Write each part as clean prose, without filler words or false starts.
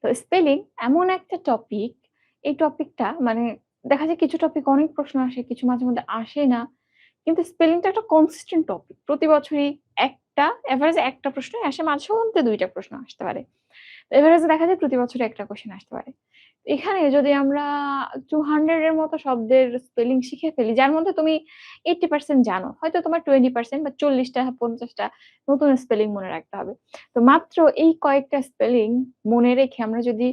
তো স্পেলিং এমন একটা টপিক, এই টপিকটা মানে দেখা যায় কিছু টপিক অনেক প্রশ্ন আসে, কিছু মাঝে মধ্যে আসে না। কিন্তু স্পেলিংটা একটা কনসিস্টেন্ট টপিক। প্রতি বছরই একটা এভারেজে একটা প্রশ্নই আসে, মাঝে মধ্যে ২ টা প্রশ্ন আসতে পারে। এভারেজে দেখা যায় প্রতি বছরে একটা কোয়েশ্চেন আসতে পারে। এখানে যদি আমরা 200 এর মতো শব্দের স্পেলিং শিখে ফেলি, যার মধ্যে তুমি 80% জানো। হয়তো তোমার 20% বা 40 টা 50 টা নতুন স্পেলিং মনে রাখতে হবে। তো মাত্র এই কয়েকটা স্পেলিং মনে রেখে আমরা যদি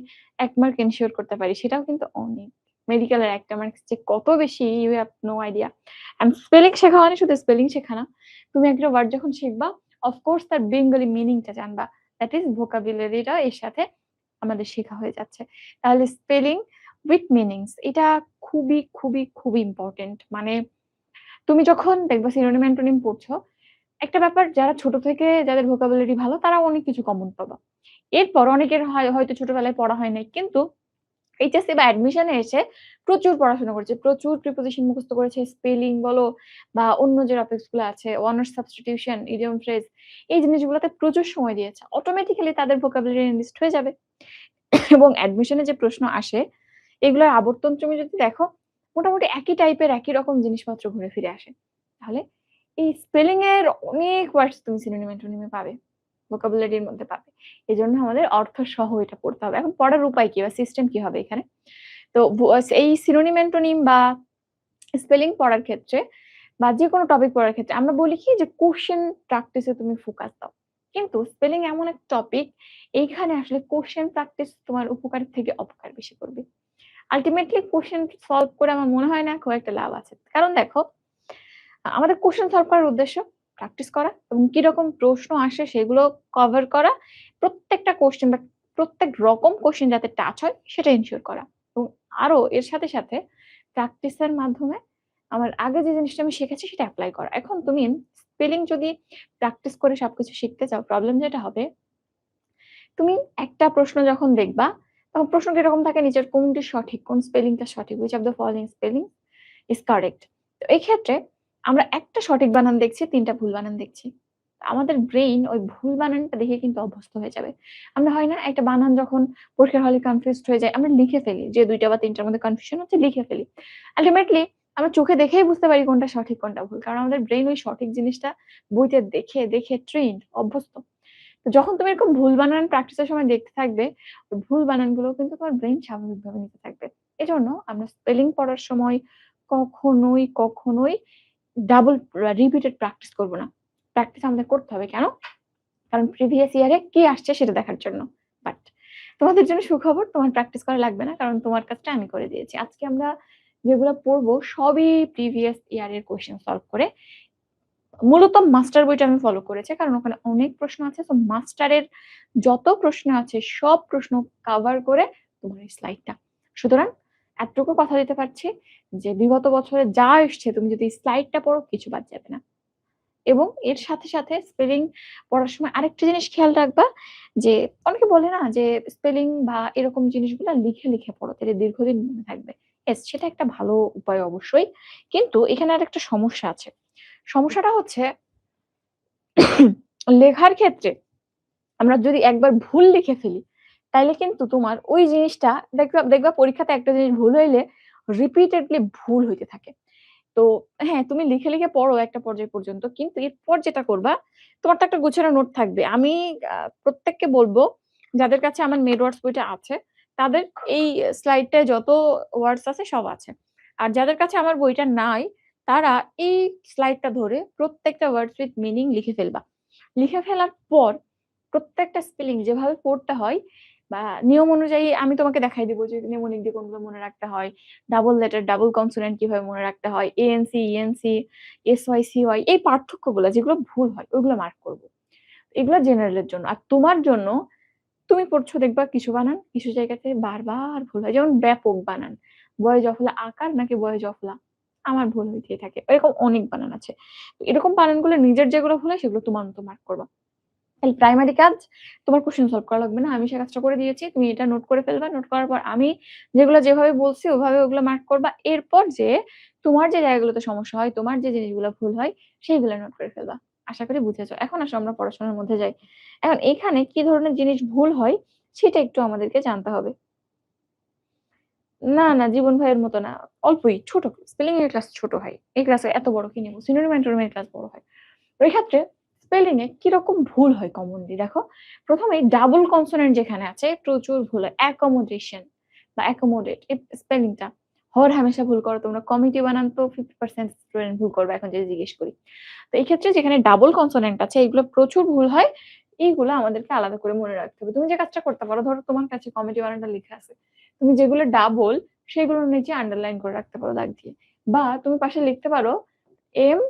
১ মার্ক এনশিওর করতে পারি, সেটাও কিন্তু অনেক। মেডিকেলের ১ টা মার্কস যে কত বেশি, you have no idea. And spelling শেখা মানে শুধু স্পেলিং শেখা না। তুমি একটা ওয়ার্ড যখন শিখবা, অফ কোর্স তার বেঙ্গলি মিনিং টা জানবা। দ্যাট ইস ভোকাবুলারিটা এর সাথে আমাদের শেখা হয়ে যাচ্ছে। তাহলে স্পেলিং উইথ মিনিংস এটা খুবই, খুবই, খুবই ইম্পোর্টেন্ট। মানে তুমি যখন দেখবা সিনোনিম, অ্যান্টোনিম পড়ছো, একটা ব্যাপার যারা ছোট থেকে যাদের ভোকাবুলারি ভালো তারা অনেক কিছু কমন পাবা। এরপর অনেকের হয়তো ছোটবেলায় পড়া হয় নাই। কিন্তু এইচএসসি বা অ্যাডমিশন এ এসে প্রচুর পড়াশোনা করেছে। প্রচুর প্রিপোজিশন মুখস্থ করেছে। স্পেলিং বলো বা অন্য যে টপিকস গুলো আছে, অনার্স সাবস্টিটিউশন, ইডিয়ম ফ্রেজ এই জিনিসগুলোতে প্রচুর সময় দিয়েছে। অটোমেটিক্যালি তাদের ভোকাবুলারি এনরিচড হয়ে যাবে। এবং অ্যাডমিশন এ যে প্রশ্ন আসে, এগুলোর আবর্তন তুমি যদি দেখো, মোটামুটি একই টাইপের একই রকম জিনিসপত্র ঘুরে ফিরে আসে। তাহলে এই স্পেলিং এর অনেক ওয়ার্ডস তুমি সিনোনিম, অ্যান্টোনিম এ পাবে। ভোকাবুলারির মধ্যে পাবে। এজন্য আমাদের অর্থসহ এটা পড়তে হবে। এখন পড়ার উপায় কি বা সিস্টেম কি হবে এখানে? তো এই সিনোনিম, অ্যান্টোনিম বা স্পেলিং পড়ার ক্ষেত্রে বা যেকোনো টপিক পড়ার ক্ষেত্রে আমরা বলি কি যে কোয়েশ্চেন প্র্যাকটিস এ তুমি ফোকাস দাও। কিন্তু স্পেলিং এমন এক টপিক, এইখানে আসলে কোয়েশ্চেন প্র্যাকটিস তোমার উপকারের থেকে অপকার বেশি করবে। আল্টিমেটলি কোয়েশ্চেন সলভ করে আমার মনে হয় না খুব একটা লাভ আছে। কারণ দেখো, আমাদের কোয়েশ্চেন সলভ করার উদ্দেশ্য প্র্যাকটিস করা এবং কিরকম প্রশ্ন আসে সেগুলো কভার করা। প্রত্যেকটা কোয়েশ্চেন বা প্রত্যেক রকম কোয়েশ্চেন যাতে টাচ হয় সেটা এনশিওর করা। এবং আরো এর সাথে, সাথে প্র্যাকটিসের মাধ্যমে আমার আগে যে জিনিসটা আমি শিখেছি সেটা এপ্লাই করা। এখন তুমি স্পেলিং যদি প্র্যাকটিস করে সবকিছু শিখতে চাও, প্রবলেম যেটা হবে, তুমি একটা প্রশ্ন যখন দেখবা, তখন প্রশ্নটা এরকম থাকে নিচের কোনটি সঠিক, কোন স্পেলিংটা সঠিক, which of the following spelling is correct। তো এই ক্ষেত্রে আমরা একটা সঠিক বানান দেখছি, ৩ টা ভুল বানান দেখছি। আমাদের ব্রেইন ওই ভুল বানানটা দেখে কিন্তু অভ্যস্ত হয়ে যাবে। আমরা হয় না একটা বানান যখন পরীক্ষার হলে কনফিউজড হয়ে যাই, আমরা লিখে ফেলি যে ২ টা বা ৩ টার মধ্যে কনফিউশন হচ্ছে লিখে ফেলি। আল্টিমেটলি আমরা চোখে দেখেই বুঝতে পারি কোনটা সঠিক কোনটা ভুল। কারণ আমাদের ব্রেইন ওই সঠিক জিনিসটা বইতে দেখে, দেখে ট্রেইনড, অভ্যস্ত। তো যখন তুমি এরকম ভুল বানান প্র্যাকটিসের সময় দেখতে থাকবে, ওই ভুল বানানগুলো কিন্তু তোমার ব্রেইন স্বাভাবিকভাবে নিতে থাকবে। এজন্য আমরা স্পেলিং পড়ার সময় কখনোই, কখনোই ডাবল রিপিটেড প্র্যাকটিস করব না। প্র্যাকটিস আমাদের করতে হবে। কেন? কারণ প্রিভিয়াস ইয়ারে কি আসছে সেটা দেখার জন্য। বাট তোমাদের জন্য সুখবর, তোমার প্র্যাকটিস করা লাগবে না। কারণ তোমার কাজটা আমি করে দিয়েছি। আজকে আমরা যেগুলা পড়বো সবই প্রিভিয়াস ইয়ারের কোয়েশ্চেন সলভ করে। মূলত মাস্টার বইটা আমি ফলো করেছি। কারণ ওখানে অনেক প্রশ্ন আছে। তো মাস্টারের যত প্রশ্ন আছে সব প্রশ্ন কভার করে তোমার এই স্লাইডটা। সুতরাং এতটুকু কথা দিতে পারছি যে বিগত বছরে যা এসছে তুমি যদি স্লাইডটা পড়ো কিছু বাদ যাবে না। এবং এর সাথে, সাথে স্পেলিং পড়ার সময় আরেকটা জিনিস খেয়াল রাখবা যে অনেকে বলে না যে স্পেলিং বা এরকম জিনিসগুলা লিখে, লিখে পড়ো তাহলে দীর্ঘদিন মনে থাকবে। ইয়েস, সেটা একটা ভালো উপায় অবশ্যই। কিন্তু এখানে আরেকটা সমস্যা আছে। সমস্যাটা হচ্ছে লেখার ক্ষেত্রে আমরা যদি একবার ভুল লিখে ফেলি, তাইলে কিন্তু তোমার ওই জিনিসটা দেখবা দেখবা পরীক্ষাতে একটা জিনিস ভুল হইলে রিপিটেডলি ভুল হইতে থাকে। তো হ্যাঁ, তুমি লিখে, লিখে পড়ো একটা পর্যায় পর্যন্ত। কিন্তু এরপর যেটা করবা, তোমার তো একটা গুছানো নোট থাকবে। আমি আ প্রত্যেককে বলব, যাদের কাছে আমার মেড ওয়ার্ডস বইটা আছে, তাদের এই স্লাইডটায় যত ওয়ার্ডস আছে সব আছে। আর যাদের কাছে আমার বইটা নাই, তারা এই স্লাইডটা ধরে প্রত্যেকটা ওয়ার্ডস উইথ মিনিং লিখে ফেলবা। লিখে ফেলার পর প্রত্যেকটা স্পেলিং যেভাবে পড়তে হয় বা নিয়ম অনুযায়ী আমি তোমাকে দেখাই দিব যে নিউমোনিক দিয়ে কোনগুলো মনে রাখতে হয়। ডাবল লেটার, ডাবল কনসোনেন্ট কিভাবে মনে রাখতে হয়। এএনসি, ইএনসি, এসওয়াই, সিওয়াই এই পার্থক্যগুলা যেগুলো ভুল হয় ওইগুলো মার্ক করব। এগুলা জেনারেলের জন্য। আর তোমার জন্য তুমি পড়ছো দেখবা কিছু বানান কিছু জায়গাতে বারবার ভুল হয়। যেমন ব্যাপক বানান। বয় জফলা আকার নাকি বয় জফলা? আমার ভুল হইতেই থাকে। এরকম অনেক বানান আছে। তো এরকম বানানগুলো নিজের যেগুলো ভুল হয় সেগুলো তোমার মতো মার্ক করবা। তাহলে প্রাইমারি কাজ তোমার কোয়েশ্চেন সলভ করা লাগবে না। আমি সে কাজটা করে দিয়েছি। তুমি এটা নোট করে ফেলবা। নোট করার পর আমি যেগুলো যেভাবে বলছি ওভাবে ওগুলো মার্ক করবা। এরপর যেয়ে তোমার যে জায়গাগুলোতে সমস্যা হয়, তোমার যে জিনিসগুলো ভুল হয় সেইগুলো নোট করে ফেলবা। আশা করি বুঝেছ। এখন আসো আমরা পড়াশোনার মধ্যে যাই। এখন এখানে কি ধরনের জিনিস ভুল হয় সেটা একটু আমাদেরকে জানতে হবে। না, জীবন ভাইয়ের মতো না। অল্পই ছোট। স্পেলিং এর ক্লাস ছোট হয়। এই ক্লাসে এত বড় কি নিব? সিনোনিম অ্যান্টোনিম এর ক্লাস বড় হয়। ওই ক্ষেত্রে স্পেলিং এ কিরকম ভুল হয় কমনলি দেখো। ১ম এই ডাবল কনসোনেন্ট যেখানে আছে প্রচুর ভুল হয়। অ্যাকোমোডেশন বা অ্যাকোমোডেট এই স্পেলিংটা হামেশা ভুল করো তোমরা। কমিটি বানান তো 50% স্টুডেন্ট ভুল করবে এখন যদি জিজ্ঞেস করি। তো এই ক্ষেত্রে যেখানে ডাবল কনসোনেন্ট আছে এগুলো প্রচুর ভুল হয়। এইগুলো আমাদেরকে আলাদা করে মনে রাখতে হবে। তুমি যে কাজটা করতে পারো ধরো তোমার কাছে কমিটি বানানটা লেখা আছে। তুমি যেগুলো ডাবল সেগুলোর নিচে আন্ডারলাইন করে রাখতে পারো দাগ দিয়ে। বা তুমি পাশে লিখতে পারো এম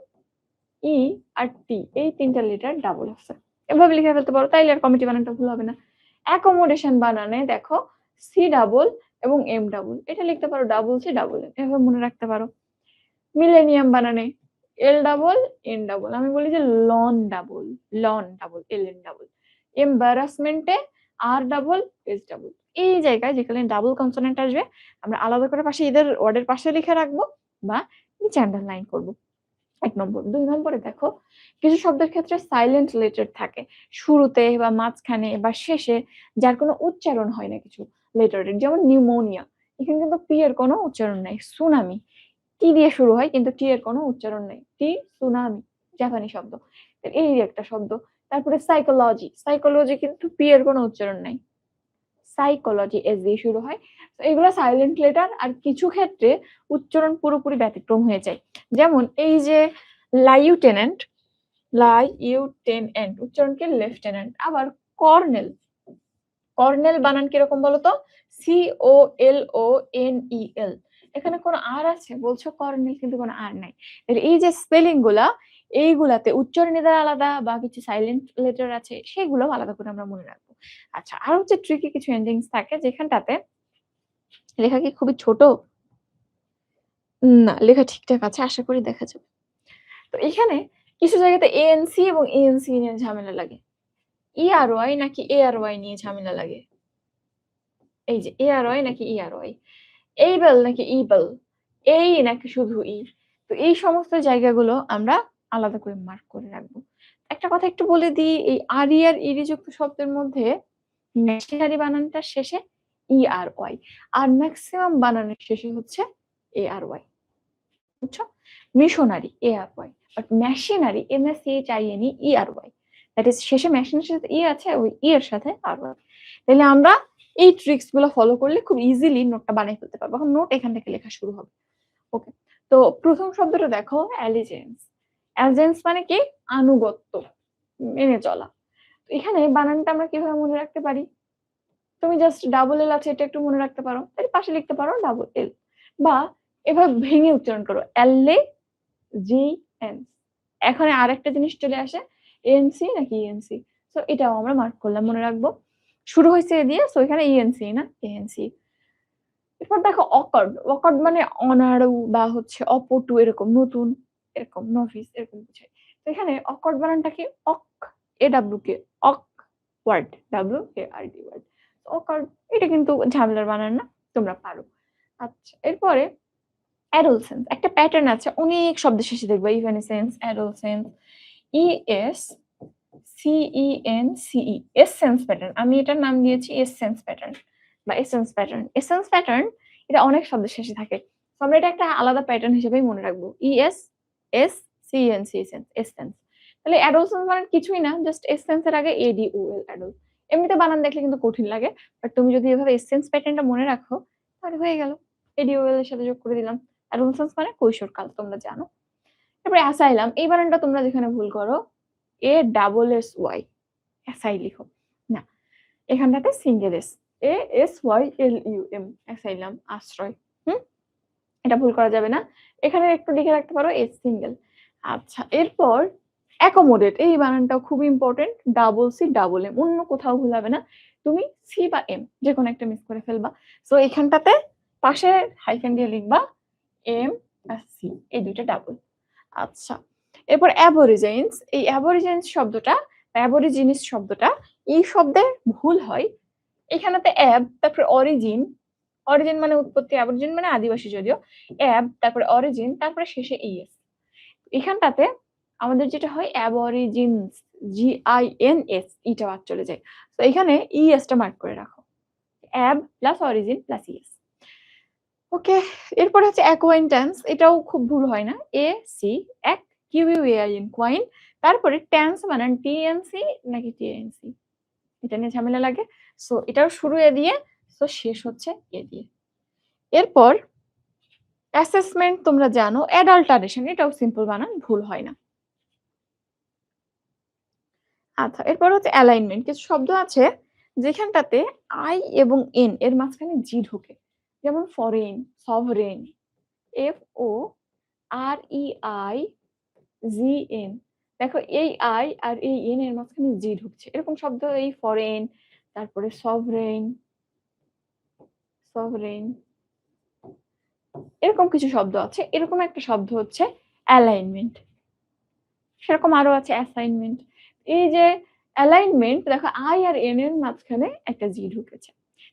ই আর টি এই ৩ টা লেটার ডাবল আছে। এভাবে লিখে ফেলতে পারো তাইলে আর কমিটি বানানটা ভুল হবে না। অ্যাকোমোডেশন বানানে দেখো সি ডাবল এবং এম ডাবল এটা লিখতে পারো ডাবল সি ডাবল এম এভাবে মনে রাখতে পারো। মিলেনিয়াম বানানে এল ডাবল এন ডাবল আমি বলি যে লন ডাবল এল এন ডাবল। এম্বারাসমেন্টে আর ডাবল এস ডাবল। এই জায়গায় যেখানে ডাবল কনসোনেন্ট আসবে আমরা আলাদা করে পাশে এদের ওয়ার্ডের পাশে লিখে রাখবো বা নিচে আন্ডারলাইন করবো। ১ নম্বর। ২ নম্বরে দেখো কিছু শব্দের ক্ষেত্রে সাইলেন্ট লেটার থাকে। শুরুতে বা মাঝখানে বা শেষে যার কোনো উচ্চারণ হয় না কিছু লেটারের। যেমন নিউমোনিয়া। এখানে কিন্তু পি এর কোনো উচ্চারণ নাই। সুনামি টি দিয়ে শুরু হয় কিন্তু টি এর কোনো উচ্চারণ নেই। সুনামি জাপানি শব্দ। এই একটা শব্দ। তারপরে সাইকোলজি কিন্তু পি এর কোনো উচ্চারণ নাই। সাইকোলজি এস দিয়ে শুরু হয়। তো এগুলো সাইলেন্ট লেটার আর কিছু ক্ষেত্রে উচ্চারণ পুরোপুরি ব্যতিক্রম হয়ে যায়। যেমন এই যে লাইউটেন্যান্ট, উচ্চারণকে লেফটেন্যান্ট। আবার কর্নেল, বানান কিরকম বলতো? COLONEL এখানে কোনো আর আছে? বলছো কর্নেল কিন্তু কোনো আর নাই। তাহলে এই যে স্পেলিং গুলা এইগুলাতে উচ্চারণ এদের আলাদা বা কিছু সাইলেন্ট লেটার আছে সেগুলো আলাদা করে আমরা মনে রাখবো। আচ্ছা আর হচ্ছে ট্রিকি কিছু এন্ডিংস থাকে যেখানটাতে লেখা কি খুবই ছোট? না, লেখা ঠিকঠাক আছে। আশা করি দেখা যাবে। তো এখানে কিছু জায়গাতে ANC এবং ANC নিয়ে ঝামেলা লাগে। ERY নাকি ARY নিয়ে ঝামেলা লাগে। এই যে ARY নাকি ERY, এইবেল নাকি ইবেল, এই নাকি শুধু ই। তো এই সমস্ত জায়গাগুলো আমরা আলাদা করে মার্ক করে রাখবো। একটা কথা একটু বলে দিই, এই আরি আর ইরি যুক্ত শব্দের মধ্যে মেশিনারি বানানটার শেষে ERY আর মেক্সিমাম বানানের শেষে হচ্ছে ARY। বুঝছো? Missionary ARY but machinery MESCHINE that is শেষে মেশিনের সাথে ই আছে ওই ই এর সাথে RY। তাহলে আমরা এই ট্রিক্স গুলো ফলো করলে খুব ইজিলি নোটটা বানিয়ে ফেলতে পারবো। এখন নোট এখান থেকে লেখা শুরু হবে। ওকে। তো প্রথম শব্দটা দেখো অ্যালিজেন্স। অ্যালিজেন্স মানে কি? আনুগত্য, মেনে চলা। তো এখানে বানানটা আমরা কিভাবে মনে রাখতে পারি? তুমি জাস্ট ডাবল এল আছে এটা একটু মনে রাখতে পারো। এর পাশে লিখতে পারো ডাবল এল বা এভাবে ভেঙে উচ্চারণ করো LAGN। এখানে আরেকটা জিনিস চলে আসে ANC নাকি ENC। সো এটাও আমরা মার্ক করলাম মনে রাখবো। শুরু হয়েছে এ দিয়ে সো এখানে ENC না ANC। এরপর দেখো অকার্ড মানে অনাড়ু বা হচ্ছে অপটু এরকম নতুন এরকম নভিস এরকম বোঝায়। তো এখানে অকার্ড বানানটা কি? AWK awkward WARD ward. Awkward এটা কিন্তু ঝামেলার বানান না, তোমরা পারো। আচ্ছা এরপরে অ্যাডোলসেন্স একটা প্যাটার্ন আছে অনেক শব্দের শেষে দেখবা ইভানেসেন্স, অ্যাডোলসেন্স, ESCENCE এসেন্স প্যাটার্ন। আমি এটার নাম দিয়েছি এসেন্স প্যাটার্ন বা এসেন্স প্যাটার্ন। এসেন্স প্যাটার্ন এটা অনেক শব্দের শেষে থাকে। তো আমরা এটা একটা আলাদা প্যাটার্ন হিসেবেই মনে রাখবো। ESSCENC essence. তাহলে অ্যাডোলসেন্স মানে কিছুই না জাস্ট এসেন্স এর আগে ADOL অ্যাডোল। এমনিতে বানান দেখলে কিন্তু কঠিন লাগে। বাট তুমি যদি এভাবে এসেন্স প্যাটার্নটা মনে রাখো তাহলে হয়ে গেল। ADOL এর সাথে যোগ করে দিলাম। অ্যাডোলসেন্স মানে কৈশোরকাল তোমরা জানো। তারপরে অ্যাসাইলাম এই বানানটা তোমরা যেখানে ভুল করো ASSY অ্যাসাই লিখো। না, এখানটাতে সিঙ্গেল এস ASYLUM অ্যাসাইলাম আশ্রয়। হুম? এটা ভুল করা যাবে না। এখানে একটু লিখে রাখতে পারো এস সিঙ্গেল। আচ্ছা এরপর অ্যাকোমোডেট এই বানানটাও খুব important. Double C double M অন্য কোথাও ভুল হবে না। তুমি সি বা এম যেকোনো একটা মিস করে ফেলবা। সো এখানটাতে পাশে হাইফেন দিয়ে লিখবা এম আর সি এই দুইটা ডাবল। আচ্ছা এরপর অ্যাবরিজিনস এই অ্যাবরিজিনস শব্দটা অ্যাবরিজিনিস শব্দটা এই শব্দের ভুল হয় এখানেতে অ্যাব তারপরে অরিজিন মানে উৎপত্তি অ্যাবরিজিন মানে আদিবাসী যদিও অ্যাব তারপরে অরিজিন তারপরে শেষে ইএস এখানটাতে আমাদের যেটা হয় অ্যাবরিজিনস GINS ইটা বাদ চলে যায় তো এখানে ইএস টা মার্ক করে রাখো অ্যাব প্লাস অরিজিন প্লাস ইএস। ওকে, এরপর হচ্ছে অ্যাকোয়াইন্টেন্স, এটাও খুব ভুল হয় না। এ সি এক কিউইউএআইএন কোয়াইন, তারপরে টেন্স বানান টিএনসি নাকি টিএনসি, এটা নিয়ে ঝামেলা লাগে। সো এটাও শুরু এ দিয়ে, সো শেষ হচ্ছে এ দিয়ে। এরপর অ্যাসেসমেন্ট তোমরা জানো, অ্যাডাল্টারেশন, এটাও সিম্পল বানান, ভুল হয় না। আচ্ছা, এরপর হচ্ছে অ্যালাইনমেন্ট। কিছু শব্দ আছে যেখানটাতে আই এবং এন এর মাঝখানে জি ঢোকে, যেমন foreign, sovereign, F O R E I G N. দেখো এই আই আর এই এন এর মাঝখানে জি ঢুকছে, এরকম শব্দ এই ফরেন, তারপরে সভরেন, সভরেন, এরকম কিছু শব্দ আছে। এরকম একটা শব্দ হচ্ছে অ্যালাইনমেন্ট, সেরকম আরো আছে অ্যাসাইনমেন্ট। এই যে অ্যালাইনমেন্ট, দেখো আই আর এন এর মাঝখানে একটা জি ঢুকেছে।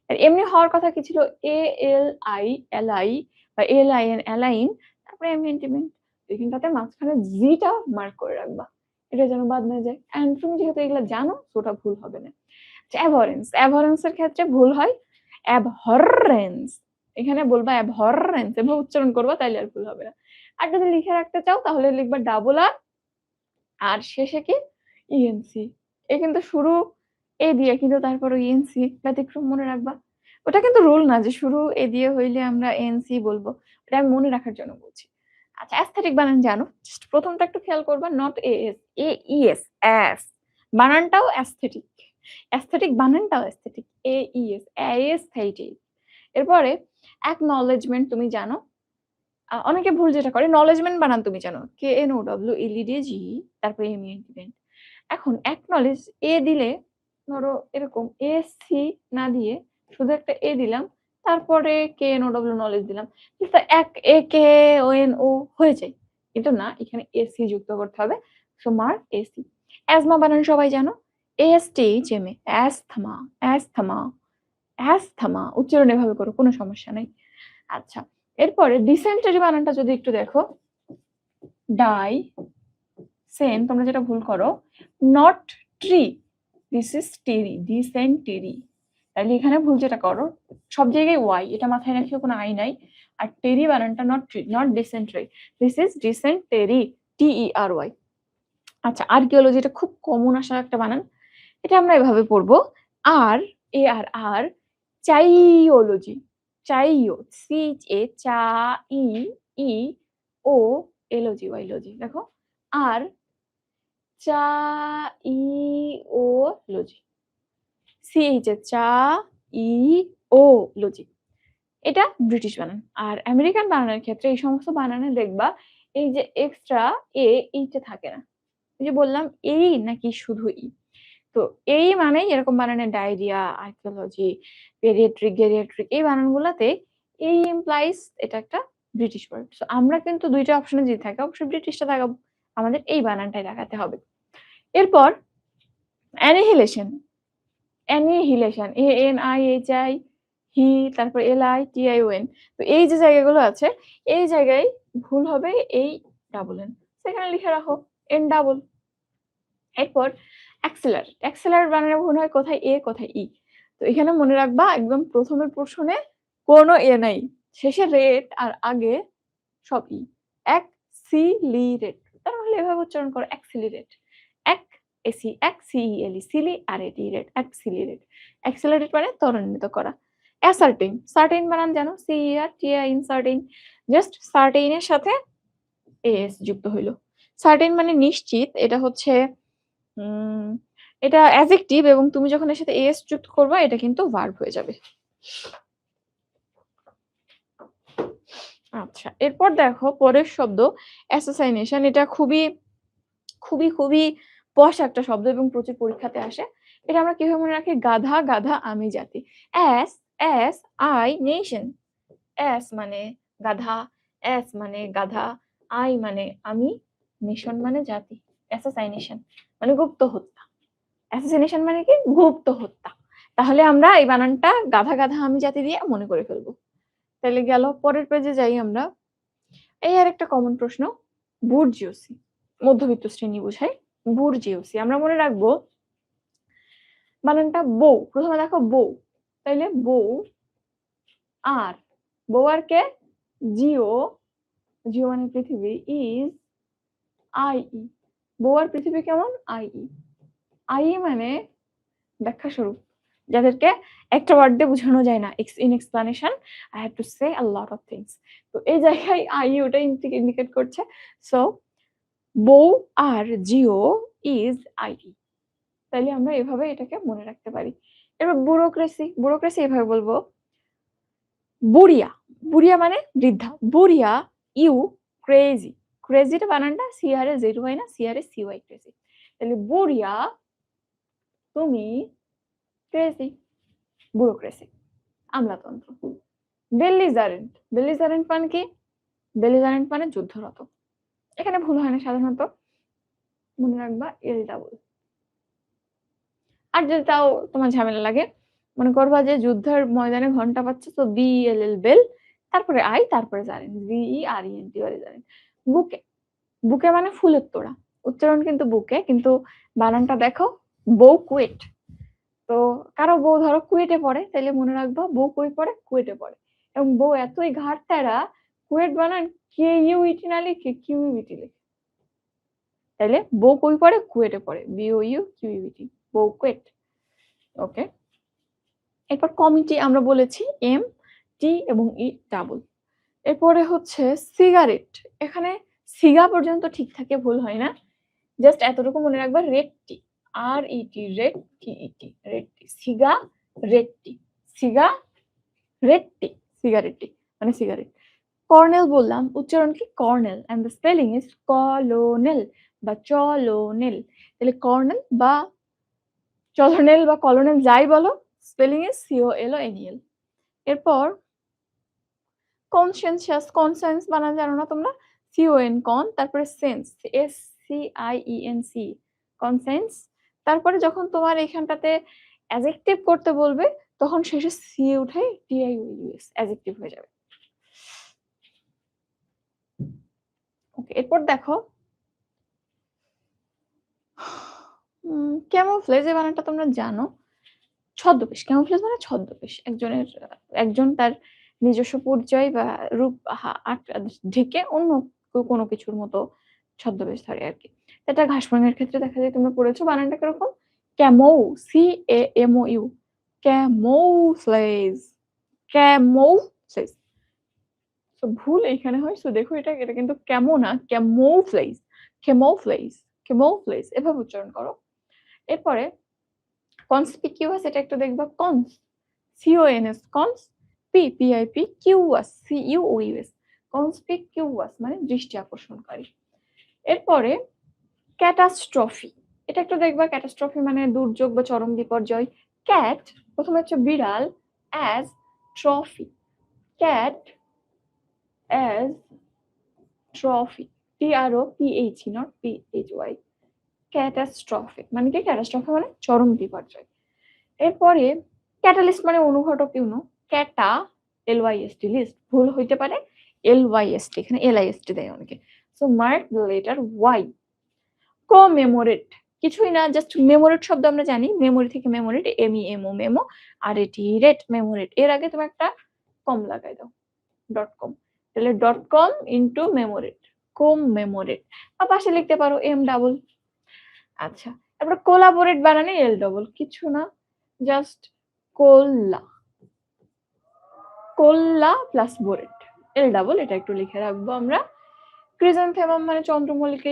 আর এমনি হওয়ার কথা কি ছিল, এ এল আই এল আই বা এল আই এন অ্যালাইন, তারপরে এমেন্টমেন্ট, এখানটাতে মাঝখানে জিটা মার্ক করে রাখবা, এটা যেন বাদ না যায়। এন্ড তুমি যেহেতু এগুলো জানো, ওটা ভুল হবে না। অ্যাভরেন্স, অ্যাভরেন্সের ক্ষেত্রে ভুল হয় অ্যাবহরেন্স, এখানে বলবা অ্যাবহরেন্স, এভাবে উচ্চারণ করবা, তাইলে আর ভুল হবে না। আর যদি লিখে রাখতে চাও তাহলে লিখবা ডাবল আর, আর শেষে কি ইএনসি। এ কিন্তু শুরু এ দিয়ে, কিন্তু তারপর ইএনসি ব্যতিক্রম, মনে রাখবা। ওটা কিন্তু রুল না যে শুরু এ দিয়ে হইলে আমরা এনসি বলবো, এটা আমি মনে রাখার জন্য বলছি। আচ্ছা, অ্যাস্থেটিক বানান জানো, জাস্ট প্রথমটা একটু খেয়াল করবা, নট এএস, এ ইএস, অ্যাস, বানানটাও অ্যাস্থেটিক, অ্যাস্থেটিক বানানটাও অ্যাস্থেটিক, এ ইএস, অ্যাস্থেটিক। এরপরে অ্যাকনলেজমেন্ট তুমি জানো, অনেকে ভুল যেটা করে, নলেজমেন্ট বানান তুমি জানো, K N O W L E D G, তারপরে এম ই এন টি। এখন অ্যাকনলেজ এ দিলে, ধরো এরকম এ সি না দিয়ে শুধু একটা এ দিলাম, তারপরে K N O W knowledge দিলাম, কিন্তু এক এ কে ও এন ও হয়ে যায়, কিন্তু না, এখানে এ সি যুক্ত করতে হবে। তোমার এ সি। অ্যাজমা বানান সবাই জানো, A S T H M A, asthma, asthma, asthma, উচ্চারণ এভাবে করো, কোনো সমস্যা নেই। আচ্ছা, এরপরে ডিসেন্টারি বানানটা যদি একটু দেখো, ডাই সেন, তোমরা যেটা ভুল করো, নট ট্রি, দিস ইজ টেরি, ডিসেন্টেরি। তাহলে এখানে ভুল যেটা করো, সব জায়গায় ওয়াই, এটা মাথায় রাখিও, কোনো আই নাই। আর টেরি বানানটা not tree, not dysentery, this is dysentery, T E R Y. আচ্ছা, আর্কিওলজি, এটা খুব কমন আসা একটা বানান, এটা আমরা এভাবে পড়বো, আর এ আর আর, চাইওলজি, চাইও, সি এ চা ই ই ও এলজি ওয়াইলজি, দেখো আর চা ই ও লজি, সি এইচ এ চা ই ও লজি, এটা ব্রিটিশ বানান। আর আমেরিকান বানানের ক্ষেত্রে এই সমস্ত বানানে দেখবা এই যে এক্সট্রা এ, এইটা থাকে না। এই যে বললাম এই নাকি শুধু ই, তো এই মানেই এরকম বানানে ডায়রিয়া, আর্কিওলজি, পেডিয়াট্রিক, গেরিয়াট্রিক, এই বানানগুলোতে এই ইমপ্লাইজ এটা একটা ব্রিটিশ ওয়ার্ড। সো আমরা কিন্তু দুইটা অপশনে যদি থাকে, অবশ্যই ব্রিটিশটা দেখাবো, আমাদের এই বানানটাই দেখাতে হবে। এরপর annihilation, annihilation, A N I H I, হি, তারপর L I T I O N. তো এই যে জায়গাগুলো আছে, এই জায়গায় ভুল হবে এই ডাবল এন, সেখানে লিখে রাখো এন ডাবল। এরপর অ্যাক্সেলার, অ্যাক্সেলার বানানে ভুল হয় কোথায় এ কোথায় ই, তো এখানে মনে রাখবা একদম প্রথমের পোর্শনে কোনো এ নাই, শেষে রেট আর আগে সব ই, অ্যাক্সিলিরেট, তাহলে এভাবে উচ্চারণ করো অ্যাক্সিলিরেট, এক এসি, এক সিইএলই, সিলি আর এটি রেট, অ্যাক্সিলিরেট। অ্যাক্সিলারেট মানে ত্বরান্বিত করা। অ্যাসার্টেইন, সার্টেইন বানান জানো, C E R T I in, certain, just সার্টেইনের সাথে এস যুক্ত হইলো। সার্টেইন মানে নিশ্চিত, এটা হচ্ছে এটা অ্যাডজেক্টিভ, এবং তুমি যখন এর সাথে এস যুক্ত করবা, এটা কিন্তু ভার্ব হয়ে যাবে। আচ্ছা, এরপর দেখো পরের শব্দ অ্যাসোসিয়েশন, এটা খুবই খুবই খুবই পশ একটা শব্দ এবং প্রচুর পরীক্ষাতে আসে। এটা আমরা কিভাবে মনে রাখি, গাধা গাধা আমি জাতি, S S I nation, S মানে গাধা, এস মানে গাধা, আই মানে আমি, নেশন মানে জাতি। অ্যাসোসিয়েশন মানে গুপ্ত হত্যা, অ্যাসোসিনেশন মানে কি, গুপ্ত হত্যা। তাহলে আমরা এই বানানটা গাধা গাধা আমি জাতি দিয়ে মনে করে ফেলবো। তাহলে গেল, পরের পেজে যাই আমরা। এই আর একটা কমন প্রশ্ন, বুর্জিওসি, মধ্যবিত্ত শ্রেণী বোঝায়, বুর্জিওসি আমরা মনে রাখবো বানানটা বউ, প্রথমে দেখো বউ, তাইলে বউ আর, বউ আর কে? জিও, জিও মানে পৃথিবী, ইজ আই, বউ আর পৃথিবী কেমন? আই মানে ব্যাখ্যা স্বরূপ, যাদেরকে একটা ওয়ার্ড দিয়ে বোঝানো যায় না। In explanation I have to say a lot of things. তো এই জায়গায় ওটা ইন্ডিকেট করছে। সো বউ আর জিও ইজ আই। তাইলে আমরা এভাবে এটাকে মনে রাখতে পারি। এবার ব্যুরোক্রেসি এভাবে বলবো, বুড়িয়া, বুড়িয়া মানে বৃদ্ধা, বুড়িয়া ইউ ক্রেজি, ক্রেজিটা বানানটা সিআর এ জেড হয় না, সিআর এ সিওয়াই, ক্রেজি। তাহলে বুড়িয়া তুমি ক্রেজি, ব্যুরোক্রেসি, আমলাতন্ত্র। বেলিজারেন্ট, বেলিজারেন্ট মানে কি? বেলিজারেন্ট মানে যুদ্ধরত। এখানে ভুল হয় না সাধারণত, মনে রাখবা এল ডাবল। আর যদি তাও তোমার ঝামেলা লাগে, মনে করবা যে যুদ্ধের ময়দানে ঘন্টা পাচ্ছে, তো বি এল এল বেল, তারপরে আই, তারপরে জারেন্ট, BE R E N T জারেন্ট। বুকে, বুকে মানে ফুলের তোড়া, উচ্চারণ কিন্তু বুকে, কিন্তু বানানটা দেখো বউ কুয়েট। তো কারো বউ ধরো কুয়েটে পড়ে, তাইলে মনে রাখবা বউ কই পড়ে? কুয়েটে পড়ে। এবং বউ এতই ঘাট তেরা, কুয়েট বানান কে ইউ ইটি না লিখে কিউ ইউটি লিখে। তাইলে বউ কই পড়ে? কুয়েটে পড়ে, বিও ইউ কিউ ইউটি, বউ কুয়েট। ওকে, এরপর কমিটি আমরা বলেছি এম টি এবং ই ডাবল। এরপরে হচ্ছে সিগারেট, এখানে সিগা পর্যন্ত ঠিক থাকে, ভুল হয় না। জাস্ট এতটুকু মনে রাখবা, রেডটি, আর ইটি, রেড টি ইটি, রেডটি, সিগা রেডটি, সিগা রেডটি, সিগারেটটি মানে সিগারেট। কর্নেল বললাম, উচ্চারণ কি? Colonel, and the spelling is colonel বা চলোনেল। তাহলে কর্নেল বা চলোনেল বা কলোনেল যাই বলো, স্পেলিং ইজ COLONEL। এরপর কনসেনসাস, কনসেন্স বানান জানো না তোমরা? CON কন, তারপরে সেন্স SCIENC, কনসেন্স। তারপরে যখন তোমার এখানটাতে অ্যাডজেক্টিভ করতে বলবে, তখন শেষে সি উঠে TIOUS, অ্যাডজেক্টিভ হয়ে যাবে। ওকে, এরপর দেখো ক্যামোফ্লেজ, এই বানানটা তোমরা জানো। ছদ্মবেশ, ক্যামোফ্লেজ মানে ছদ্মবেশ, একজন তার নিজস্ব পরিচয় বা রূপ ঢেকে অন্য কোনো কিছুর মতো ছদ্মবেশ ধরে আর কি। এটা ঘাসফড়িংয়ের ক্ষেত্রে দেখা যায়, তোমরা পড়েছো। বানানটা কিরকম? ক্যামৌ, CAMOU, ক্যামোফ্লেজ, ক্যামোফ্লেজ। তো ভুল এখানে হয়। সো দেখো এটা কিন্তু ক্যামো না, ক্যামোফ্লেজ, ক্যামোফ্লেজ, ক্যামোফ্লেজ এভাবে উচ্চারণ করো। এরপরে কনসপিকিউয়াস, এটা একটু দেখবা, cons, CONS, cons, PIP, কিউয়াস, CUOUS, conspicuous মানে দৃষ্টি আকর্ষণকারী। এরপরে ক্যাটাস্ট্রফি, এটা একটু দেখবা, ক্যাটাস্ট্রফি মানে দুর্যোগ বা চরম বিপর্যয়। ক্যাট প্রথমে হচ্ছে বিড়াল, as trophy, cat as trophy, TROPH not PHY, catastrophic মানে কি? ক্যাটাস্ট্রফি মানে চরম বিপর্যয়। এরপরে ক্যাটালিস্ট মানে অনুঘটক, ক্যাটা LYST, লিস্ট, ভুল হইতে পারে LYST, এখানে LIST দেয় অনেকে। So mark the letter Y। কোমেমোরেট, কিছুই না, জাস্ট মেমোরেট শব্দ আমরা জানি, মেমোরি থেকে মেমোরেট, MEMO, মেমো, আর এটি রেট, মেমোরেট। এর আগে তুমি একটা কম লাগাই দাও, .com, তাহলে .com ইন্টু মেমোরেট, কোমেমোরেট। আর পাশে লিখতে পারো M ডাবল। আচ্ছা, তারপর কোলাবোরেট বানানে L ডাবল, কিছু না, just Kolla, Kolla plus borate, L double, এটা একটু লিখে রাখবো আমরা। ক্রিজান্থেমাম মানে চন্দ্রমল্লিকা,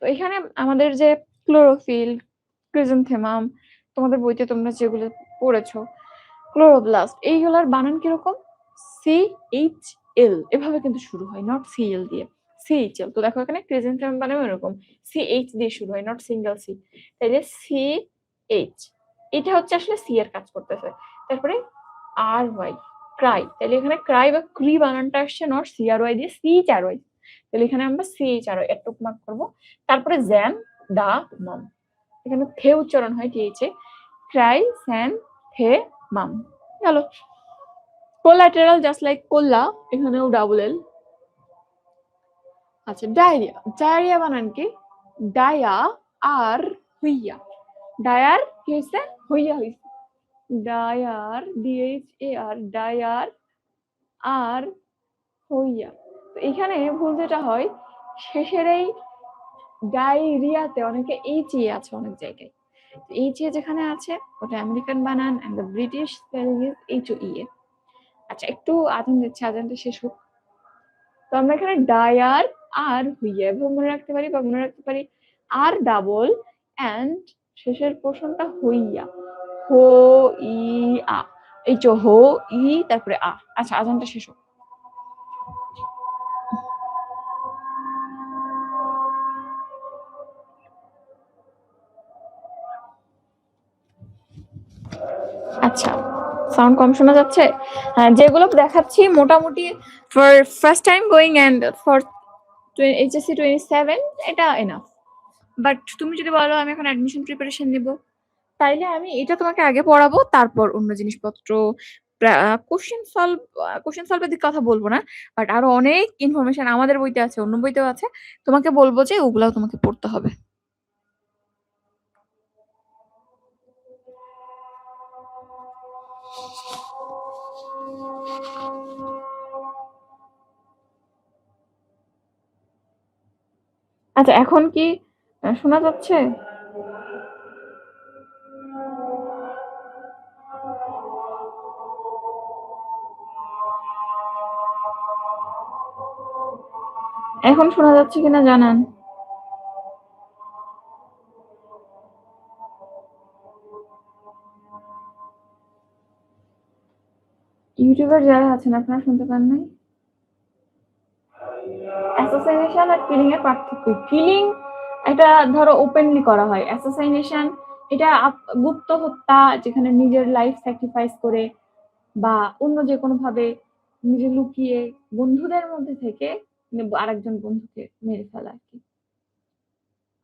তো এখানে আমাদের যে ক্লোরোফিল, ক্রিজান্থেমাম, তোমাদের বইতে তোমরা যেগুলো পড়েছো, ক্লোরোপ্লাস্ট, এইগুলার বানান কিরকম? CHL এভাবে কিন্তু শুরু হয়, নট CL দিয়ে, CHL। তো দেখো এখানে ক্রিজান্থেমাম বানানো এরকম CH দিয়ে শুরু হয়, নট সিঙ্গেল C, তাইলে CH, এটা হচ্ছে আসলে C এর কাজ করতেছে। তারপরে RY, ক্রাই, তাহলে এখানে ক্রাই বা ক্রি বানানটা আসছে নট CRY দিয়ে, CHRY, তাহলে এখানে আমরা CHRY এটুক মার্ক করবো। তারপরে জ্যাম দা মম, এখানে থে উচ্চারণ হয় TH A, chrysanthemum, গেল। কোলাটেরাল জাস্ট লাইক কোল্লা, এখানেও ডাবল L। আচ্ছা, ডায়রিয়া, ডায়রিয়া বানান কি? ডায়া আর হইয়া, ডায়ার কি হয়েছে? হইয়া হয়েছে, ডায়ার, DHAR, ডায়ার আর হইয়া। তো এখানে ভুল যেটা হয়, শেষের এই ডায়রিয়াতে অনেকে HA আছে অনেক জায়গায়। HA যেখানে আছে ওটা আমেরিকান বানান, and the British spelling is HOEA। আচ্ছা, একটু আজান দিচ্ছে, আজানটা শেষ হোক। তো আমরা এখানে ডায়ার আর হইয়া এভাবে মনে রাখতে পারি, বা মনে রাখতে পারি আর ডাবল অ্যান্ড শেষের পোর্শনটা হইয়া, হো ই আ, এই যে হো ই তারপরে আ। আচ্ছা, আজানটা শেষ হোক। আচ্ছা, সাউন্ড কম শোনা যাচ্ছে? হ্যাঁ, যেগুলো দেখাচ্ছি মোটামুটি for first time going and for HSC 27 এটা এনাফ। বাট তুমি যদি বলো আমি এখন অ্যাডমিশন প্রিপারেশন নেব, তাইলে আমি এটা তোমাকে আগে পড়াবো, তারপর অন্য জিনিসপত্র কোশ্চেন সলভের দিকে কথা বলবো না, বাট আরো অনেক ইনফরমেশন আমাদের বইতে আছে, অন্য বইতেও আছে, তোমাকে বলবো যে ওগুলাও তোমাকে পড়তে হবে। আচ্ছা, এখন কি শোনা যাচ্ছে? এখন শোনা যাচ্ছে কিনা জানান। ইউটিউবার যারা আছেন আপনারা শুনতে পান নাই? অ্যাসোসিয়েশন আর কিলিং এর পার্থক্য, কিলিং এটা ধরো ওপেনলি করা হয়, অ্যাসোসিয়েশন এটা গুপ্ত হত্যা, যেখানে নিজের লাইফ স্যাক্রিফাইস করে বা অন্য যে কোনো ভাবে নিজে লুকিয়ে বন্ধুদের মধ্যে থেকে আরেকজন বন্ধুকে মেরে ফেলা আর কি,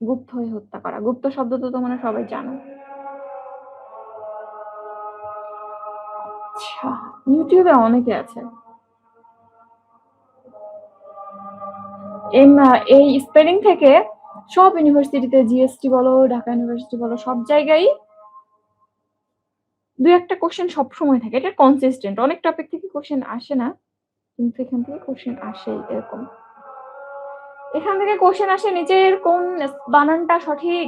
গুপ্ত হয়ে হত্যা করা। গুপ্ত শব্দ তো তোমরা সবাই জানো। আচ্ছা, ইউটিউবে অনেকে আছে এই স্পেলিং থেকে সব ইউনিভার্সিটিতে, জিএসটি বলো, ঢাকা ইউনিভার্সিটি বলো, সব জায়গায় দুই একটা কোশ্চেন সব সময় থাকে, এটা কনসিস্টেন্ট। অনেক টপিক থেকে কোশ্চেন আসে না, কিন্তু এখান থেকে কোশ্চেন আসে। এরকম এখান থেকে কোশ্চেন আসে নিচের কোন বানানটা সঠিক,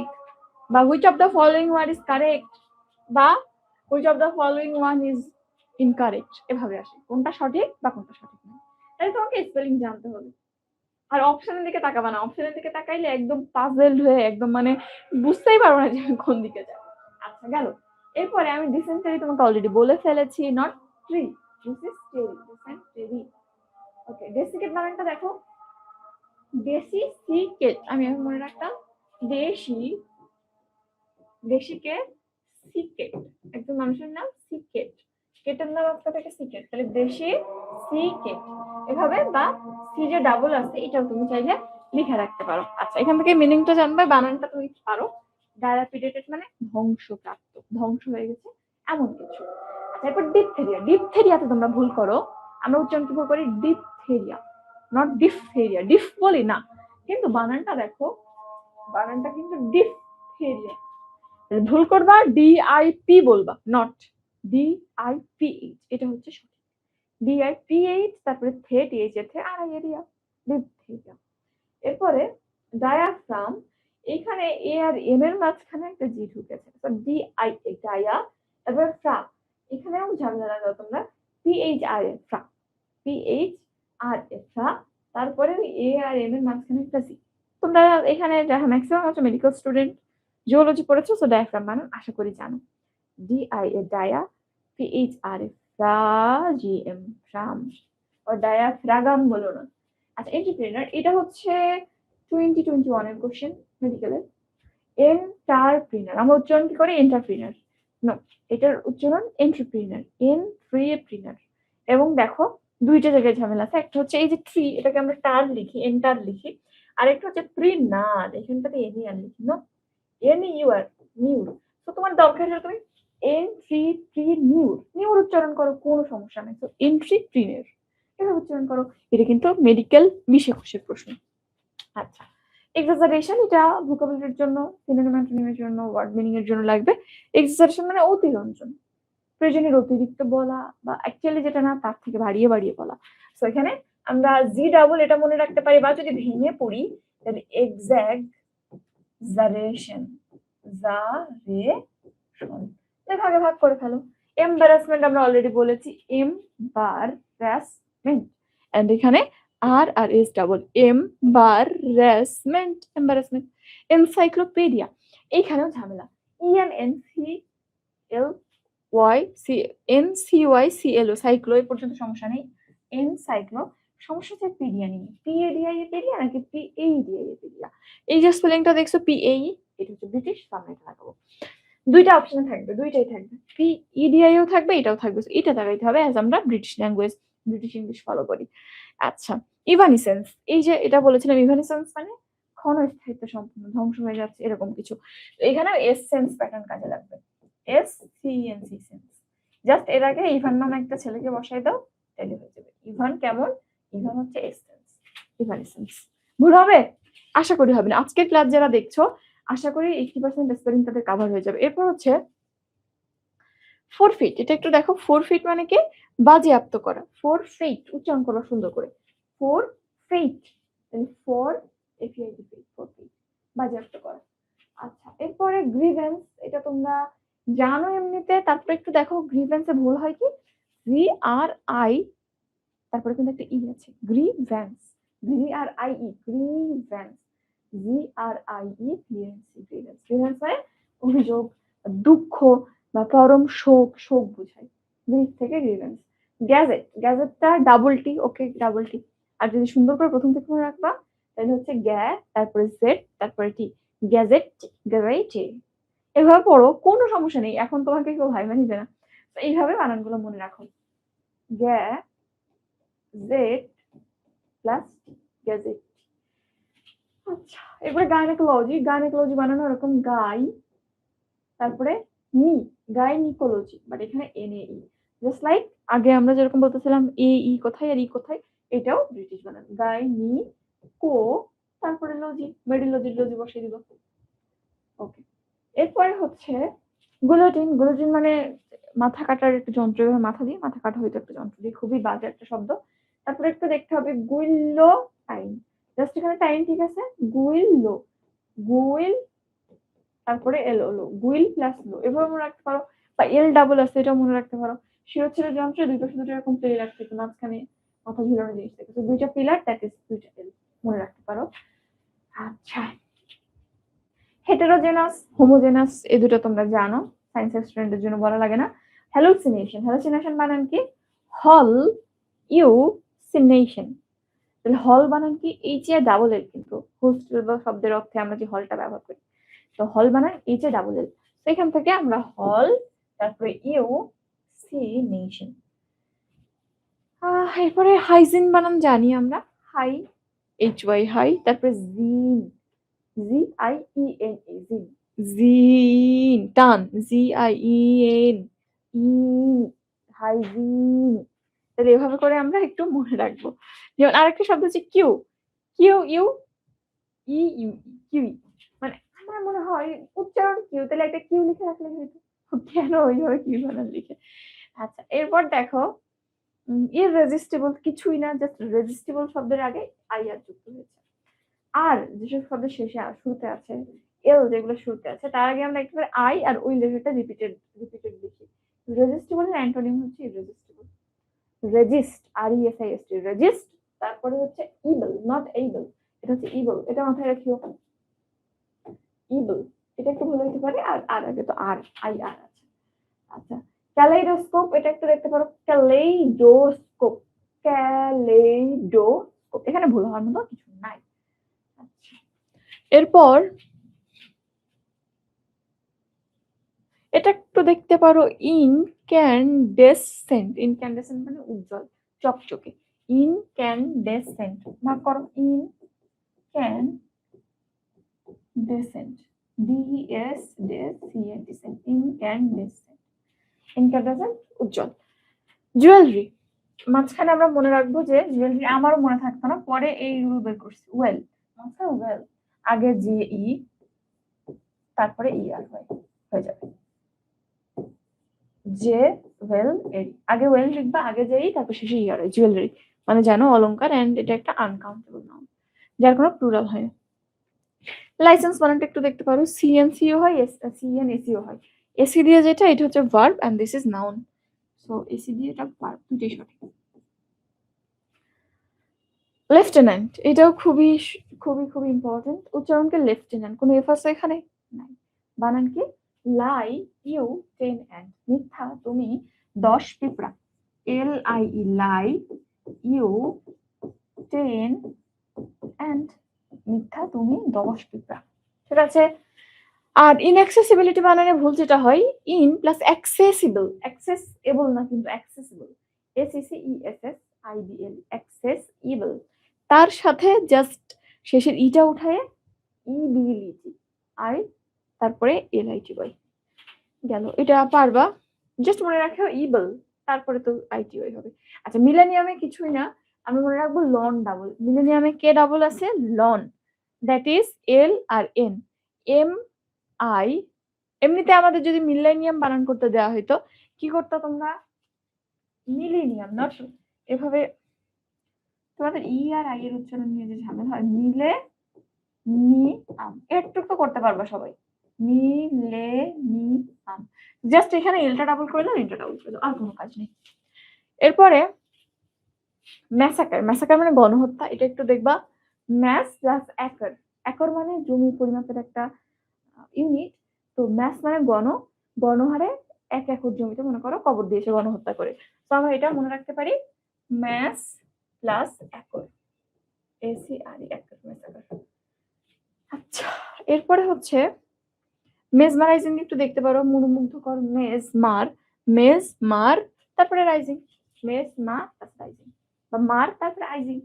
বা which of the following one is correct, বা which of the following one is incorrect, এভাবে আসে কোনটা সঠিক বা কোনটা সঠিক না। তাই তোমাকে স্পেলিং জানতে হবে। আর অপশনের দিকে তাকাবা না, অপশনের দিকে তাকাইলে একদম পাজলড হয়ে একদম মানে বুঝতেই পারবো না যে কোন দিকে যাবো। আচ্ছা, গেল। এরপরে আমি ডিসেন্টারি তোমাকে অলরেডি বলে ফেলেছি, not tree, this is terry, dysentery. Okay, desiccate বানানটা দেখো, দেশি সিকেট, আমি এখন মনে রাখতাম দেশি, দেশিকে সিকেট, একজন মানুষের নাম সিকেট, কেটের নাম আপনার থেকে সিকেট, তাহলে দেশি সিকেট এভাবে, বা সি যে ডাবল আছে এটাও তুমি চাইলে লিখে রাখতে পারো। আচ্ছা, এখান থেকে মিনিংটা জানবে, বানানটা তুমি পারো। ডায়াপিডেটেড মানে ধ্বংসপ্রাপ্ত, ধ্বংস হয়ে গেছে এমন কিছু। আচ্ছা, এরপর ডিপথেরিয়া, ডিপথেরিয়াতে তোমরা ভুল করো, আমরা উচ্চারণ কি ভুল করি, ডিপথেরিয়া, নট ডিপথেরিয়া, ডিফ বলি না, কিন্তু বানানটা দেখো, বানানটা কিন্তু ডিপথেরিয়া। ভুল করবা, ডিআইপি বলবা, নট ডিআইপিএইচ, এটা হচ্ছে সঠিক। ডিআইপিএইচ, তারপরে টিএইচ এর থেকে আড়াই এরিয়া, ডিপথেরিয়া। এরপরে ডায়াফ্রাম, এখানে এ আর এম এর মাঝখানে একটা জি ঢুকেছে, তো ডিআই ডায়া, তারপরে ফ্রা, এখানেও ঝামেলা লাগাও তোমরা, pH R A ফ্রা, pH R A ফ্রা, তারপরে এ আর এম এর মাঝখানে একটা জি। তোমরা এখানে যারা ম্যাক্সিমাম হচ্ছে মেডিকেল স্টুডেন্ট, জিওলজি পড়েছো, সো ডায়াফ্রাম বানান আশা করি জানো। ডিআই এ ডায়া, পিএইচ আর এ ফ্রা, জিএম ফ্রাম, ও ডায়াফ্রাগাম বলো না। আচ্ছা, এন্টারপ্রেনার, এটা হচ্ছে 2021 এর কোশ্চেন মেডিকেলের। এন্টারপ্রেনার আমরা উচ্চারণ কি করি, এন্টারপ্রেনার, নো, এটার উচ্চারণ এন্টারপ্রেনার, এন্ট্রিপ্রেনার। এবং দেখো দুইটা জায়গায় ঝামেলা আছে, একটা হচ্ছে এই যে ট্রি, এটাকে আমরা টার লিখি, এন্টার লিখি, আর একটা হচ্ছে প্রিনার, এখানটাতে এনিয়ার লিখি, নো, এন ইউ আর, নিউর। তো তোমার দরকার হলে তুমি এন্ট্রিপ্রিনিউর, নিউর উচ্চারণ করো, কোনো সমস্যা নেই। তো এন্ট্রিপ্রিনিউর এভাবে উচ্চারণ করো। এটা কিন্তু মেডিকেল 2021 প্রশ্ন। আচ্ছা, এক্সাজারেশন, এটা ভোকাবুলারির জন্য, সিনোনিম অ্যান্টোনিমের জন্য, ওয়ার্ড মিনিং এর জন্য লাগবে। এক্সাজারেশন মানে অতিরঞ্জন, প্রয়োজনের অতিরিক্ত বলা বা অ্যাকচুয়ালি যেটা না তার থেকে বাড়িয়ে বাড়িয়ে বলা। সো এখানে আমরা জি ডাবল এটা মনে রাখতে পারি, বা যদি ভেঙে পড়ি তাহলে এক্সাজারেশন, ভাগে ভাগ করে ফেলো। এম্বারাসমেন্ট আমরা অলরেডি বলেছি, এম্বারাসমেন্ট, এন্ড এখানে আর আর এস ডাবল, এম্বারাসমেন্ট। এনসাইক্লোপিডিয়া, এইখানেও ঝামেলা, ENCYCLO, সাইক্লো এই পর্যন্ত সমস্যা নেই, এনসাইক্লো সমস্যা হচ্ছে পিডিয়া নিয়ে, পিএডিআই এ পিডিয়া নাকি পিএইডিআই এ পিডিয়া। এই যে স্পেলিংটা দেখছো পিএই, এটা হচ্ছে ব্রিটিশ, সামনে লাগাবো। দুইটা অপশন থাকবে, দুইটাই থাকবে, পিইডিআই ও থাকবে, এটাও থাকবে, এটা দেখাইতে হবে অ্যাজ আমরা British language, British English follow করি। আচ্ছা, ইভানিসেন্স, এই যে এটা বলেছিলাম, ইভানিসেন্স মানে ক্ষণস্থায়িত্ব সম্পূর্ণ ধ্বংস হয়ে যাচ্ছে এরকম কিছু। এখানে এসেন্স প্যাটার্ন কাজে লাগবে, SCENC সেন্স। জাস্ট এর আগে ইভান নামে একটা ছেলেকে বসাই দাও, তাহলে হয়ে যাবে। ইভান কেমন? ইভান হচ্ছে এসেন্স, ইভানিসেন্স। ভুল হবে? আশা করি হবে না। আজকের ক্লাস যারা দেখছো আশা করি 80% স্পেলিং তাদের কভার হয়ে যাবে। এরপর হচ্ছে ফোরফিট, এটা একটু দেখো, ফোরফিট মানে কি? বাজেয়াপ্ত করা। ফোরফিট উচ্চারণ করো সুন্দর করে, ফোরফিট, ফোর এফআইটি, ফোরফিট, বাজেয়াপ্ত করা। আচ্ছা, এরপরে গ্রিভেন্স, এটা তোমরা জানো এমনিতে, তারপরে একটু দেখো গ্রিভেন্সে ভুল হয় কি, GRI, তারপরে কিন্তু একটা ই আছে, grievance, GRIE, grievance, GRIE, grievance মানে অভিযোগ, দুঃখ বা পরম শোক, শোক বোঝায়, গ্রিভ থেকে গ্রিভেন্স। গ্যাজেট, গ্যাজেটটা double T, okay double T. আর যদি সুন্দর করে প্রথম থেকে মনে রাখবা তাহলে হচ্ছে গ্যা, তারপরে জেড, তারপরে টি, গ্যাজেট, গ্যাজেটে। এভাবে পড়ো, কোনো সমস্যা নেই, এখন তোমাকে কেউ ভাইবা নিবে না। এইভাবে বানানগুলো মনে রাখো, গ্যা জেড প্লাস গ্যাজেট। আচ্ছা, এবারে গাইনোকোলজি, গাইনোকোলজি বানানো এরকম, গাই তারপরে নি, গাইনিকোলজি, বাট এখানে NAE, জাস্ট লাইক আগে আমরা যেরকম বলতেছিলাম ই কোথায় আর ই কোথায়, এটাও ব্রিটিশ বানান, গাইনি কো, তারপরে লজি, মেডিলজির লজি বসিয়ে দিব। ওকে, এরপরে হচ্ছে গুলোটিন, গুলোটিন মানে মাথা কাটার একটা যন্ত্র, মাথা দিয়ে মাথা কাটা হইতো একটা যন্ত্র দিয়ে, খুবই বাজে একটা শব্দ। তারপরে একটু দেখতে হবে গুইলো টাইম, জাস্ট এখানে টাইম ঠিক আছে, গুইলো, গুইল, তারপরে এল লো, গুইল প্লাস লো, এভাবে মনে রাখতে পারো, বা এল ডাবল আছে এটাও মনে রাখতে পারো। শিরোচ্ছেদের যন্ত্রে দুই পাশে দুটো এরকম প্লে রাখতে, মাঝখানে মাথা ঝুলানো জিনিস থাকে, তো দুইটা পিলার, দ্যাট ইজ দুইটা এল, মনে রাখতে পারো। আচ্ছা, হেটেরোজেনাস, হোমোজেনাস, এই দুটো তোমরা জানো, সায়েন্সের স্টুডেন্টের জন্য বলা লাগে না। হ্যালুসিনেশন, হ্যালুসিনেশন বানান কি? হল ইউ সিনেশন, তাহলে হল বানান কি? এইচ এ ডাবল এল, কিন্তু হোস্টেল বা শব্দের অর্থে আমরা যে হলটা ব্যবহার করি, তো হল বানান এইচ এ ডাবল এল, তো এখান থেকে আমরা হল, তারপরে ইউ সিনেশন। এরপরে হাইজিন বানান জানি আমরা, হাই, HY হাই, তারপরে জিন, GIEN, জিন, জিন টান, GIEN, হাইজিন। তাহলে এভাবে করে আমরা একটু মনে রাখবো। যেমন আরেকটা শব্দ হচ্ছে queue, Q U E U, queue, মানে আমার মনে হয় উচ্চারণ কিউ, তাহলে একটা কিউ লিখে রাখলে হয়তো, কেন ওইভাবে কিউ বানান লিখে। আচ্ছা, এরপর দেখো ইররেজিস্টিবল, কিছুই না, জাস্ট রেজিস্টিবল শব্দের আগে আই আর যুক্ত হয়েছে। আর যেসব শব্দ শেষে শুরুতে আছে, এল যেগুলো শুরুতে আছে, তার আগে আমরা একেবারে আই আর ওই লেটারটা রিপিটেড লিখি। রেজিস্টিবল এর অ্যান্টোনিম হচ্ছে ইররেজিস্টিবল। রেজিস্ট, RESIST, রেজিস্ট, তারপরে হচ্ছে ইবল, নট এইবল, এটা হচ্ছে ইবল, এটা মাথায় রাখিও, ইবল, এটা একটু ভুল হতে পারে। আর আর আগে তো আর, আই আর আছে। আচ্ছা, ক্যালেইডোস্কোপ, এটা একটু দেখতে পারো, ক্যালেইডোস্কোপ, ক্যালেইডোস্কোপ, এখানে ভুল হওয়ার মতো কিছু নাই। আচ্ছা, এরপর এটা একটু দেখতে পারো, ইনক্যান্ডেসেন্ট, ইনক্যান্ডেসেন্ট মানে উজ্জ্বল, চকচকে, ইনক্যান্ডেসেন্ট, ভাগ করো, ইনক্যান্ডেসেন্ট, DESCENT, ইনক্যান্ডেসেন্ট, ইনক্যান্ডেসেন্ট উজ্জ্বল। জুয়েলারি, মাঝখানে আমরা মনে রাখবো যে জুয়েলারি, আমারও মনে থাকতো না, পরে এই রুল বের করছি, ওয়েল, মাঝখানে ওয়েল, আগে GE তারপরে ER হয়ে যাবে, জুয়েলারি, আগে ওয়েল লিখবা, আগে যেই তারপর শেষে ইয়ার, জুয়েলারি মানে জানো অলংকার, এন্ড এটা একটা আনকাউন্টেবল নাউন যার কোনো প্লুরাল হয় না। লাইসেন্স বানানটা একটু দেখতে পারো, সিএনসিও হয়, সিএনএসিও হয়। এসি দিয়ে যেটা, এটা হচ্ছে verb and this is noun, so S E দিয়ে এটা ভার্ব, দুটোই সঠিক। লেফটেন্যান্ট, এটাও খুবই খুবই খুবই ইম্পর্টেন্ট। উচ্চারণকে লেফটেন্যান্ট, কোনো এফ আছে এখানে নাই। বানান কি? লাই ইউ 10 এন্ড, মিথ্যা তুমি 10 পিঁপড়া। L I E lie, you 10 ant, মিথ্যা তুমি 10 পিঁপড়া। ঠিক আছে। আর ইনঅ্যাক্সেসিবিলিটি বানানে ভুল যেটা হয়, ইন প্লাস অ্যাক্সেসিবল, অ্যাক্সেসেবল না কিন্তু অ্যাক্সেসিবল, ACCESSIBL, অ্যাক্সেসিবল, তার সাথে জাস্ট শেষের ইটা উঠায় ইবিলিটি, আর তারপরে এলআইটি ওয়াই গেল। এটা পারবা, জাস্ট মনে রাখো ইবল, তারপরে তো আইটি ওয়াই হবে। আচ্ছা, মিলেনিয়ামে কিছুই না, আমি মনে রাখবো লন ডাবল। মিলেনিয়ামে কে ডাবল আছে? লন, দ্যাট ইজ এল আর এন, এম আই। এমনিতে আমাদের যদি মিলেনিয়াম বানান করতে দেওয়া হইতো, কি করতো তোমরা? মিলেনিয়াম, নট এভাবে। তোমাদের ই আর আই এর উচ্চারণ নিয়ে যে ঝামেলা হয়, মিলে নি আম, একটু তো করতে পারবা সবাই, মিলে নি আম, জাস্ট এখানে এলটা ডাবল করে দাও, এলটা ডাবল করে দাও, আর কোনো কাজ নেই। এরপরে ম্যাসাকার, ম্যাসাকার মানে গণহত্যা, এটা একটু দেখবা। ম্যাস প্লাস একর, একর মানে জমি পরিমাপের একটা ইউনিট, তো ম্যাস মানে গণহারে 1 একর জমিতে মনে করো কবর দিয়েছে গণহত্যা করে, তো আমরা এটা মনে রাখতে পারি mass plus acre, ACRE, acre, massacre. আচ্ছা, এরপরে হচ্ছে মেজমারাইজিং, একটু দেখতে পারো, মনোমুগ্ধকর, মেজমার তারপরে রাইজিং, মেজমা প্লাস রাইজিং, বা মার তারপরে আইজিং,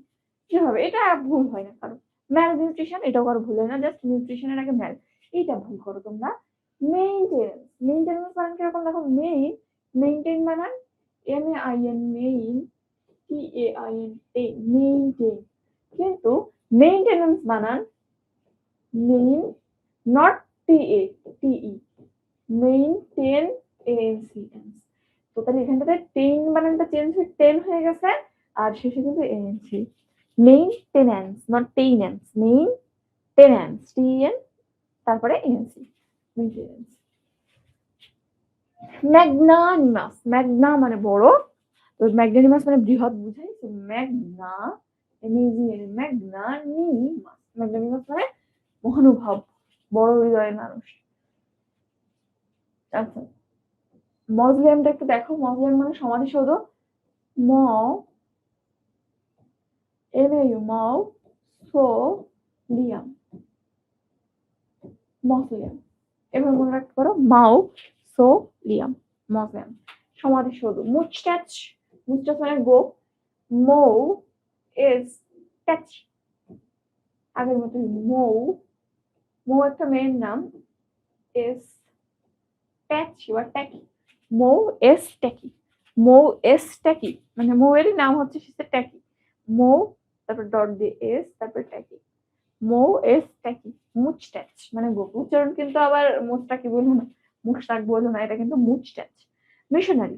কি হবে? এটা ভুল হয় না কারো। ম্যাল নিউট্রিশন, এটাও কারো ভুল হয় না, জাস্ট নিউট্রিশনের আগে ম্যাল, এইটা ভুল করো তোমরা। মেইনটেনেন্স, মেইনটেনেন্স বানান কিরকম দেখো, মেইনটেইন বানান MAIN, মেইন TAIN, মেইনটেইন, কিন্তু মেইনটেনেন্স বানান main, not TE, maintain, ANC, তো তাহলে এখানটাতে টেন বানানটা চেঞ্জ হয়ে টেন হয়ে গেছে, আর শেষে কিন্তু ANC, মেইনটেনেন্স, নট টেইনেন্স, মেইনটেনেন্স, TEN তারপরে ANC, মেইনটেনেন্স। ম্যাগনানিমাস, ম্যাগনা মানে বড়, তো ম্যাগনানিমাস মানে বৃহৎ বুঝাই, তো ম্যাগনা, ম্যাগনানিমাস, ম্যাগনানিমাস মানে মহানুভব, বড় হৃদয়ের মানুষ। আচ্ছা, মজলিয়ামটা একটু দেখো, মজলিয়াম মানে সমাধিসৌধ, ম MAU, মৌসোলিয়াম, মসলিয়াম, এবার মনে রাখতে পারো মাউসোলিয়াম, মসলিয়াম, সমাধিসৌধ। মুচটাচ, মুচটাচ মানে গো, মৌ ইজ ট্যাচ, আগের মতো মৌ একটা মেয়ের নাম, ইজ ট্যাচ বা ট্যাকি, মৌ এস ট্যাকি, মৌ এস ট্যাকি মানে মৌয়েরই নাম হচ্ছে ট্যাকি, মৌ তারপর ডট দিয়ে এস তারপর ট্যাকি, মৌ এস ট্যাকি, মুচট্যাচ মানে গোপ। উচ্চারণ কিন্তু আবার মুচটাকি বলবো না, মুচটাক বলবো না, এটা কিন্তু মুচট্যাচ। মিশনারি,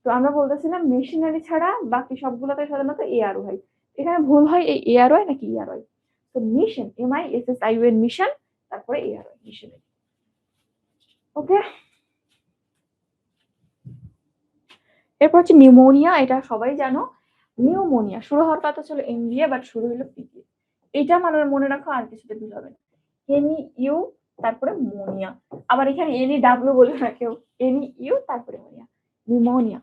তো আমরা বলতেছিলাম মেশিনারি ছাড়া বাকি সবগুলোতে সাধারণত AR হয়, এখানে ভুল হয় এই AR হয় নাকি ER হয়, তো মিশন, MISSION, মিশন, তারপরে AR হয়, মিশনারি। ওকে, এরপর হচ্ছে নিউমোনিয়া, এটা সবাই জানো। নিউমোনিয়া শুরু হওয়ার কথা ছিল এন দিয়ে, বাট শুরু হলো পি দিয়ে, এটা মনে রাখো, আর কিছুতে ভুল হবে না। NEU তারপরে মোনিয়া, আবার এখানে NEW বলে না কেউ, NEU তারপরে মোনিয়া, নিউমোনিয়া,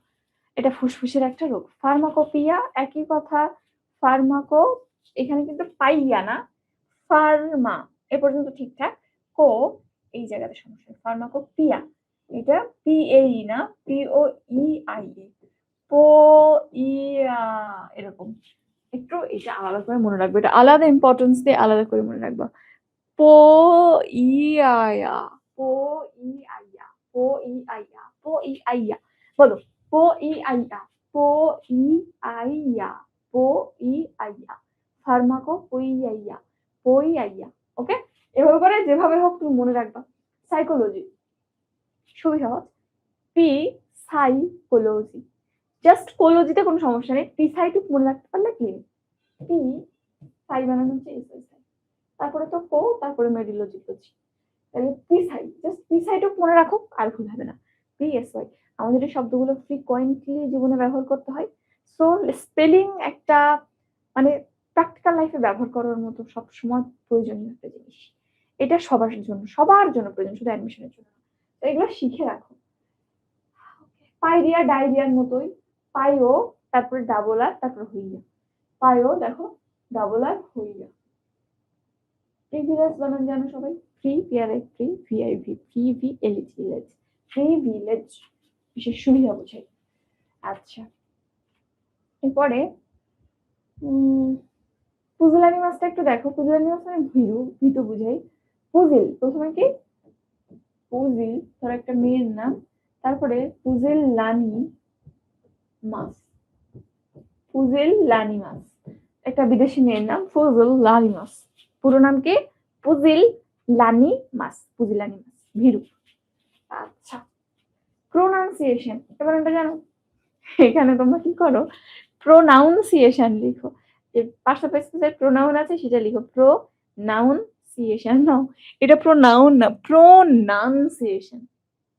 এটা ফুসফুসের একটা রোগ। ফার্মাকোপিয়া, একই কথা, ফার্মাকো, এখানে কিন্তু পাইয়া না, ফার্মা, এ পর্যন্ত ঠিকঠাক, কো এই জায়গাতে সমস্যা, ফার্মাকোপিয়া, এটা PAE না, POEIA, পো ইয়া, এরকম একটু এটা আলাদা করে মনে রাখবে, এটা আলাদা ইম্পর্টেন্স দিয়ে আলাদা করে মনে রাখবা। পো ইয়া, পো ইয়া, পো ইয়া, পো ইয়া, বলো, পো ইয়া, পো ইয়া, পো ইয়া, ফার্মাকো পইয়া, পইয়া। ওকে, এভাবে করে যেভাবে হোক তুমি মনে রাখবা। সাইকোলজি খুবই সহজ, P সাইকোলজি। জাস্ট কোলজিতে কোনো সমস্যা নেই, প্রিসাইটুক মনে রাখতে পারলে কি, পি সাই বানানো হচ্ছে এস আই, তারপরে তো কো, তারপরে মেডিলোজিকোলজি। তাহলে প্রিসাই, জাস্ট প্রিসাইটুক মনে রাখো, আর ভুল হবে না। পিএসওয়াই, আমাদের এই শব্দগুলো ফ্রিকোয়েন্টলি জীবনে ব্যবহার করতে হয়। সো স্পেলিং একটা মানে প্র্যাকটিক্যাল লাইফে ব্যবহার করার মতো সবসময় প্রয়োজনীয় একটা জিনিস। এটা সবার জন্য প্রয়োজন, শুধু অ্যাডমিশনের জন্য। তো এগুলো শিখে রাখো। পাইরিয়া ডায়রিয়ার মতোই, পাইও তারপরে ডাবল আর তারপর হইয়া, পাইও দেখো ডাবল আর হইয়া। প্রিভিলেজ বানান জানো সবাই, free P R I free, V I V free, V L H village, free village বিশেষ সুবিধা বোঝাই। আচ্ছা, এরপরে পুজিলানি মাছটা একটু দেখো, পুজিলানি মাছ মানে ভীতু বুঝাই। পুজিল প্রথমে কি, পুজিল ধর একটা মেয়ের নাম, তারপরে পুজিল লানি মাছ, পুজিল লানি মাছ একটা বিদেশি মেয়ের নাম, ফুজুল লানি মাছ, পুরো নাম কি, পুজিল লানি মাছ, পুজিলানি মাছ, ভীরু। আচ্ছা, প্রোনাউন্সিয়েশন এবার এটা জানো, এখানে তোমরা কি করো, প্রোনাউন্সিয়েশন লিখো, যে পাশাপাশি যে প্রোনাউন আছে সেটা লিখো, প্রোনাউন্সিয়েশন নাও, এটা প্রোনাউন না, প্রোনাউন্সিয়েশন,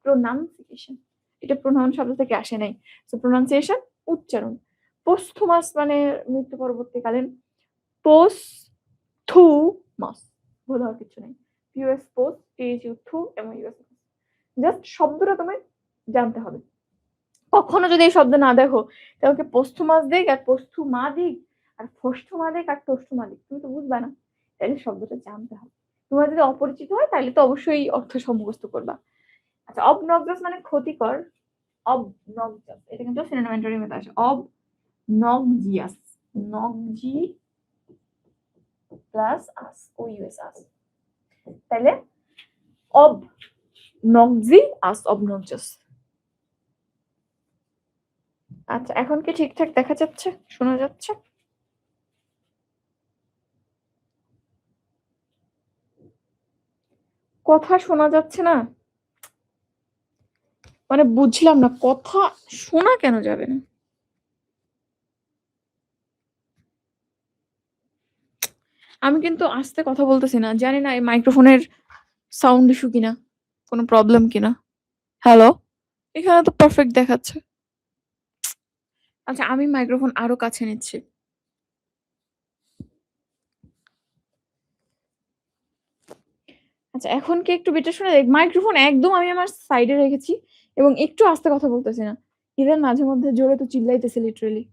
প্রোনাউন্সিয়েশন, এটা প্রোনাউন শব্দ থেকে আসে নাই। তো প্রোনাউন্সিয়েশন উচ্চারণ। পোস্থুমাস মানে মৃত্যু পরবর্তীকালীন, পোস্থুমাস ভুল হওয়ার কিছু নেই, ইউএস পোস্ট টিএইচইউ থু এবং ইউএস, জাস্ট শব্দটা তোমায় জানতে হবে। কখনো যদি এই শব্দ না দেখো, তাহলে পোস্থুমাস দিক আর পোস্থুমা দিক আর ফোস্থুমা দিক আর টোস্থুমা দিক, তুমি তো বুঝবা না, তাহলে শব্দটা জানতে হবে। তোমার যদি অপরিচিত হয় তাহলে তো অবশ্যই অর্থ মুখস্থ করবা। আচ্ছা, অবনক্সাস মানে ক্ষতিকর, অবনক্সাস এটা কিন্তু সিনোনিম অ্যান্টোনিম আসে, অবনক্সিয়াস, নকজি প্লাস আস ও ইউএস আস, তাহলে অবনক্সিয়াস, অবনক্সাস। আচ্ছা, এখন কি ঠিকঠাক দেখা যাচ্ছে, শোনা যাচ্ছে? কথা শোনা যাচ্ছে না, মানে বুঝলাম না, কথা শোনা কেন যাবে না? আমি কিন্তু আস্তে কথা বলতেছি না, জানি না এই মাইক্রোফোনের সাউন্ড ইস্যু কিনা, কোনো প্রবলেম কিনা। হ্যালো, এখানে তো পারফেক্ট দেখাচ্ছে। আচ্ছা, আমি মাইক্রোফোন আরো কাছে নিচ্ছি। আচ্ছা, এখন কি একটু বেটার শোনা যায়? মাইক্রোফোন একদম আমি আমার সাইডে রেখেছি এবং একটু আস্তে কথা বলতেছি না, এদের মাঝে মধ্যে জোরে তো চিল্লাইতেছে লিটারেলি।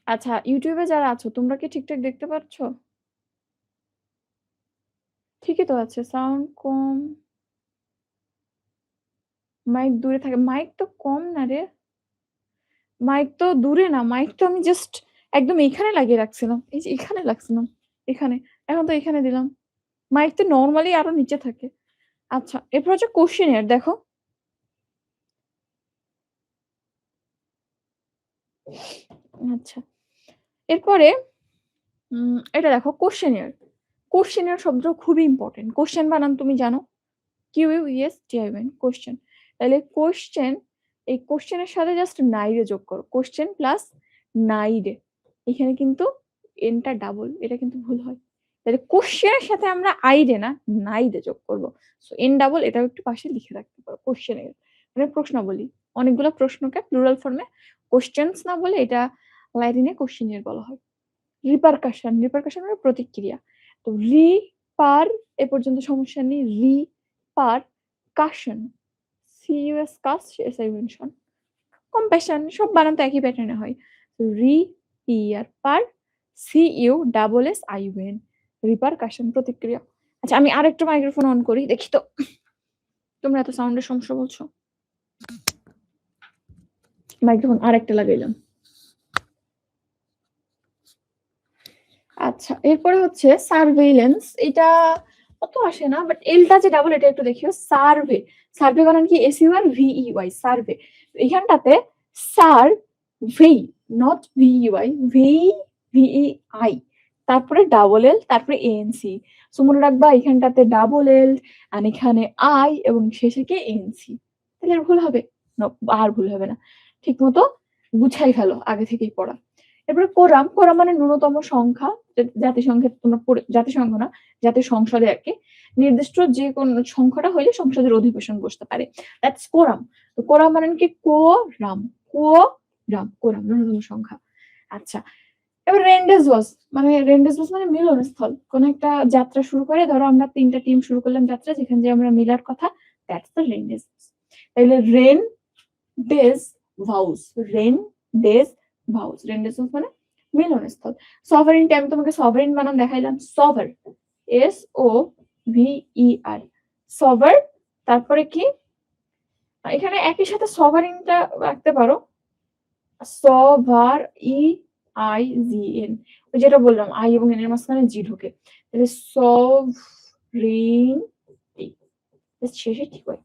আচ্ছা, ইউটিউবে যারা আছো তোমরা কি ঠিকঠাক দেখতে পাচ্ছ? ঠিকই তো আছে, সাউন্ড কম, মাইক দূরে থাকে, মাইক তো কম না রে, মাইক তো দূরে না, মাইক তো আমি জাস্ট একদম এখানে লাগিয়ে রাখছিলাম, এই যে এখানে লাগছিলাম, এখানে, এখন তো এখানে দিলাম, মাইক তো নরমালি আরো নিচে থাকে। আচ্ছা, এরপর হচ্ছে কোশ্চেনিয়ার, দেখো আচ্ছা, এরপরে এটা দেখো কোশ্চেনিয়ার, কোশ্চেনিয়ার শব্দ খুবই ইম্পর্টেন্ট। কোশ্চেন বানান তুমি জানো, Q U E S T I N, question. তাহলে কোশ্চেন, এই কোশ্চেনের সাথে জাস্ট নাইডে যোগ করো, কোশ্চেন প্লাস নাইডে, এখানে কিন্তু এনটা ডাবল, এটা কিন্তু ভুল হয়। তাহলে কোশ্চেনের সাথে আমরা আইডে না নাইডে যোগ করবো, সো এন ডাবল, এটাও একটু পাশে লিখে রাখতে পারো। কোশ্চেনের মানে প্রশ্নাবলী, অনেকগুলো প্রশ্নকে প্লুরাল ফর্মে কোশ্চেনস না বলে এটা লাইটিনে কোশ্চেনিয়ার বলা হয়। রিপারকাশন, রিপারকাশন মানে প্রতিক্রিয়া। তো রি পার এ পর্যন্ত সমস্যা নেই, রি পার কাশন, সিইউএস কাস এসাইভেনশন, কম্প্যাশন, সব বানান তো একই প্যাটার্নে হয়। রি পিআর পার, সিইউ ডাবল এস আইউএন, রিপারকাশন প্রতিক্রিয়া। আচ্ছা, আমি আরেকটা মাইক্রোফোন অন করি, দেখি তো, তোমরা এত সাউন্ডের সমস্যা বলছো, মাইক্রোফোন আরেকটা লাগাইলাম। আচ্ছা, এরপরে হচ্ছে সার্ভেইলেন্স, এটা অত আসে না, বাট এলটা যে ডাবল, এটা একটু দেখিও। সার্ভে, সার্ভে বানান কি, S U R V E Y, survey. এখানটাতে সার ভেই, নট ভিই ওয়াই, ভেই ভিই আই, তারপরে ডাবল এল, তারপরে এএনসি। সো মনে রাখবা এখানটাতে ডাবল এল আর এখানে আই এবং শেষে কি এএনসি। তাহলে আর ভুল হবে না, আর ভুল হবে না। ঠিক মতো গুছাই ফেলো আগে থেকেই পড়া। এরপরে কোরাম, কোরাম মানে ন্যূনতম সংখ্যা, জাতিসংঘে তোমরা জাতিসংঘ না, জাতীয় সংসদে আর কি নির্দিষ্ট যে কোন সংখ্যাটা হইলে সংসদের অধিবেশন বসতে পারে, দ্যাটস কোরাম। তো কোরাম মানে কি কোরাম, কোরাম, কোরাম ন্যূনতম সংখ্যা। আচ্ছা, এবার রেন্ডেজওয়াস মানে মিলনস্থল। কোন একটা যাত্রা শুরু করে, ধরো আমরা 3টা টিম শুরু করলাম যাত্রা, যেখানে যে আমরা মিলার কথা, দ্যাটস দ্য রেন্ডেজওয়াস। তাহলে rendezvous, rendezvous, rendezvous মানে মিলনস্থল। সভারেইনটি আমি তোমাকে সভারেইন বানান দেখাইলাম, সভার, SOVER, সভার। তারপরে কি এখানে একই সাথে সভারিনটা রাখতে পারো, সভার, IIGN, ওই যেটা বললাম আই এবং এন এর মাঝখানে জি ঢোকে, তাহলে সভরিনটি শেষে ঠিক হয়।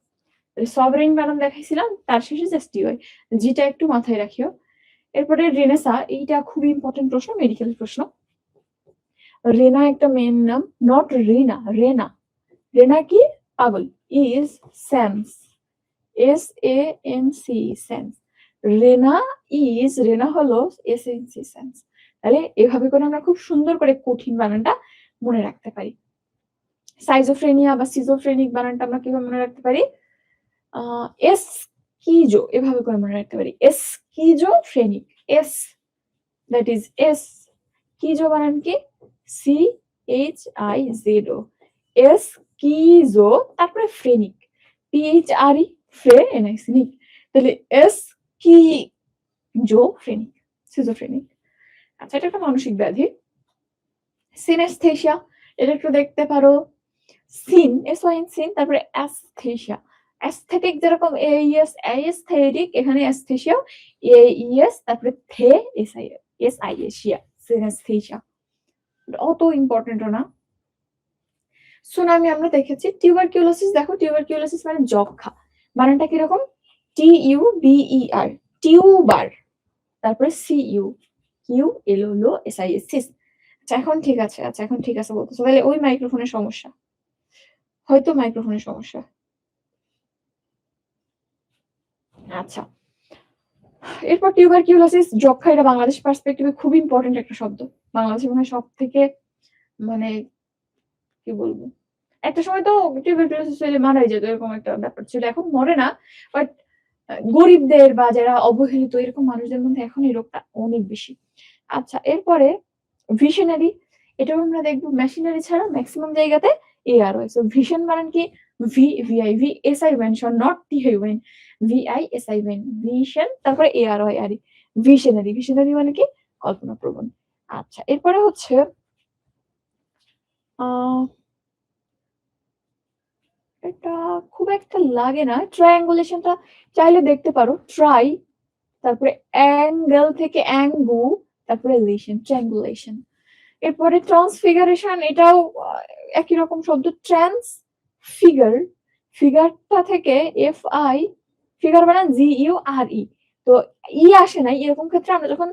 সভরিন বানান দেখাইছিলাম, তার শেষে জাস্ট টি হয়, জিটা একটু মাথায় রাখিও। এরপরে রেনেসা, এইটা খুবই ইম্পর্টেন্ট প্রশ্ন, মেডিকেল প্রশ্ন। রেনা একটা মেয়ের নাম, নট রিনা, রেনা। রেনা কি পাগল, ইজ সেন্স, SANC, সেন্স। রেনা ইজ, রেনা হলো SNC, সেন্স। তাহলে এভাবে করে আমরা খুব সুন্দর করে কঠিন বানানটা মনে রাখতে পারি। সাইজোফ্রেনিয়া বা সিজোফ্রেনিক বানানটা আমরা কিভাবে মনে রাখতে পারি, এসকিজো, এভাবে করে মনে রাখতে পারি, এসকিজোফ্রেনিক, এস দ্যাট ইজ এস, কিজো বানান কি CHIZO, এসকিজো, তারপরে ফ্রেনিক, PHRE, ফ্রেনিক। তাহলে এসকিজোফ্রেনিক, সিজোফ্রেনিক। আচ্ছা, এটা একটা মানসিক ব্যাধি। সিনেস্থেশিয়া, এটা একটু দেখতে পারো, সিন, SYN, সিন, তারপরে অ্যাস্থেশিয়া, অ্যাস্থেটিক যেরকম AES, অ্যাস্থেটিক, এখানে অ্যাস্থেশিয়া, AES, তারপরে SIA, সিনেস্থেশিয়া। অত ইম্পর্টেন্টও না। সুনামি আমরা দেখেছি। টিউবারকিউলোসিস, দেখো টিউবারকিউলোসিস মানে যক্ষা, বানানটা কিরকম, TUBER, টিউবার, তারপরে CUQLOSIS। আচ্ছা এখন ঠিক আছে, আচ্ছা এখন ঠিক আছে বলতেছো, তাহলে ওই মাইক্রোফোনের সমস্যা, হয়তো মাইক্রোফোনের সমস্যা। আচ্ছা, এরপর টিউবারকিউলোসিস, যক্ষা, এটা বাংলাদেশ পার্সপেক্টিভে খুব ইম্পর্টেন্ট একটা শব্দ। বাংলাদেশে মনে হয় সব থেকে, মানে কি বলবো, একটা সময় তো টিউবারকিউলোসিস হলে মারাই যেত, এরকম একটা ব্যাপার ছিল, এখন মরে না, বাট গরিবদের বা যারা অবহেলিত এরকম মানুষদের মধ্যে এখন এই রোগটা অনেক বেশি। আচ্ছা, এরপরে ভিশনারি, এটাও আমরা দেখবো মেশিনারি ছাড়া ম্যাক্সিমাম জায়গাতে AR হয়। সো ভিশন বানান কি VISI, ভেনশন, নট TION, VISI, ভিশন, তারপরে AR হয় আরি, ভিশনারি। ভিশনারি মানে কি কল্পনা প্রবণ। আচ্ছা, এরপরে হচ্ছে এটা খুব একটা লাগে না, ট্রায়াঙ্গুলেশনটা চাইলে দেখতে পারো, ট্রাই, তারপরে অ্যাঙ্গেল থেকে অ্যাঙ্গু, তারপরে লেশন, ট্রায়াঙ্গুলেশন। এরপরে ট্রান্সফিগারেশন, এটাও একই রকম শব্দ, ট্রান্স ফিগার, ফিগারটা থেকে FI, ফিগার বানান GURE। তো ই আসে নাই, এরকম ক্ষেত্রে আমরা যখন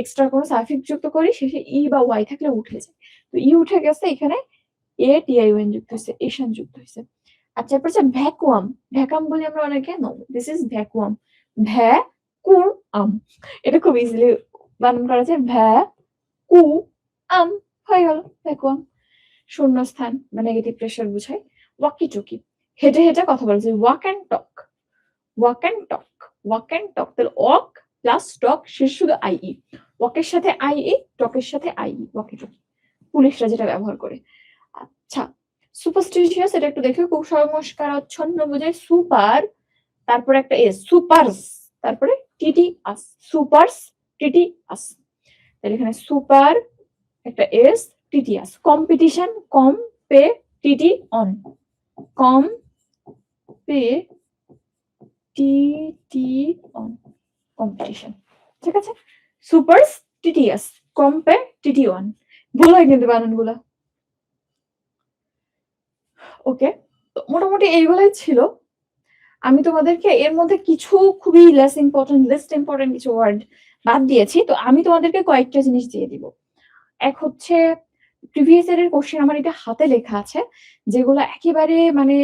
এক্সট্রা কোনো সাফিক্স যুক্ত করি শেষে ই বা ওয়াই থাকলে উঠে যায়, তো ই উঠে গেছে, এখানে ATION যুক্ত হয়েছে, এশন যুক্ত হয়েছে। আচ্ছা, এরপর হচ্ছে ভ্যাকুয়াম, ভ্যাকাম বলি আমরা অনেকে, no this is vacuum, vacuum, এটা খুব ইজিলি বানান করা যায়, ভ্যাকুয়াম, হয়ে গেল ভ্যাকুয়াম। শূন্যস্থান বা নেগেটিভ প্রেসার বোঝায়। ওয়াকি টকি, হেঁটে হেঁটে কথা বলা যায়, walk and talk, walk and talk, walk and talk. তাহলে ওয়াক প্লাস টক, শেষ শুধু IE, ওয়াকের সাথে IE, টকের সাথে IE, ওয়াকি টকি, পুলিশরা যেটা ব্যবহার করে। আচ্ছা, সুপারস্টিশিয়াস, এটা একটু দেখে, কুসংস্কারাচ্ছন্ন বোঝায়, সুপার, তারপরে একটা এস, সুপারস, তারপরে TTS, সুপারস, TTS। তাহলে এখানে সুপার, একটা S, TTS। Competition, com pay, TT on, com pay, TT on, competition. ঠিক আছে, সুপারস, TTS, com pay, TT on. ভুল হয় কিন্তু বানানগুলা। ওকে, মোটামুটি এইগুলাই ছিল। আমি তোমাদেরকে এর মধ্যে কিছু খুবই লেস ইম্পর্টেন্ট কিছু ওয়ার্ড বাদ দিয়েছি, তো আমি তোমাদেরকে কয়েকটা জিনিস দিয়ে দিব। এক হচ্ছে প্রিভিয়াস ইয়ার এর কোয়েশ্চেন আমার এটা হাতে লেখা আছে। যেগুলো একেবারে মানে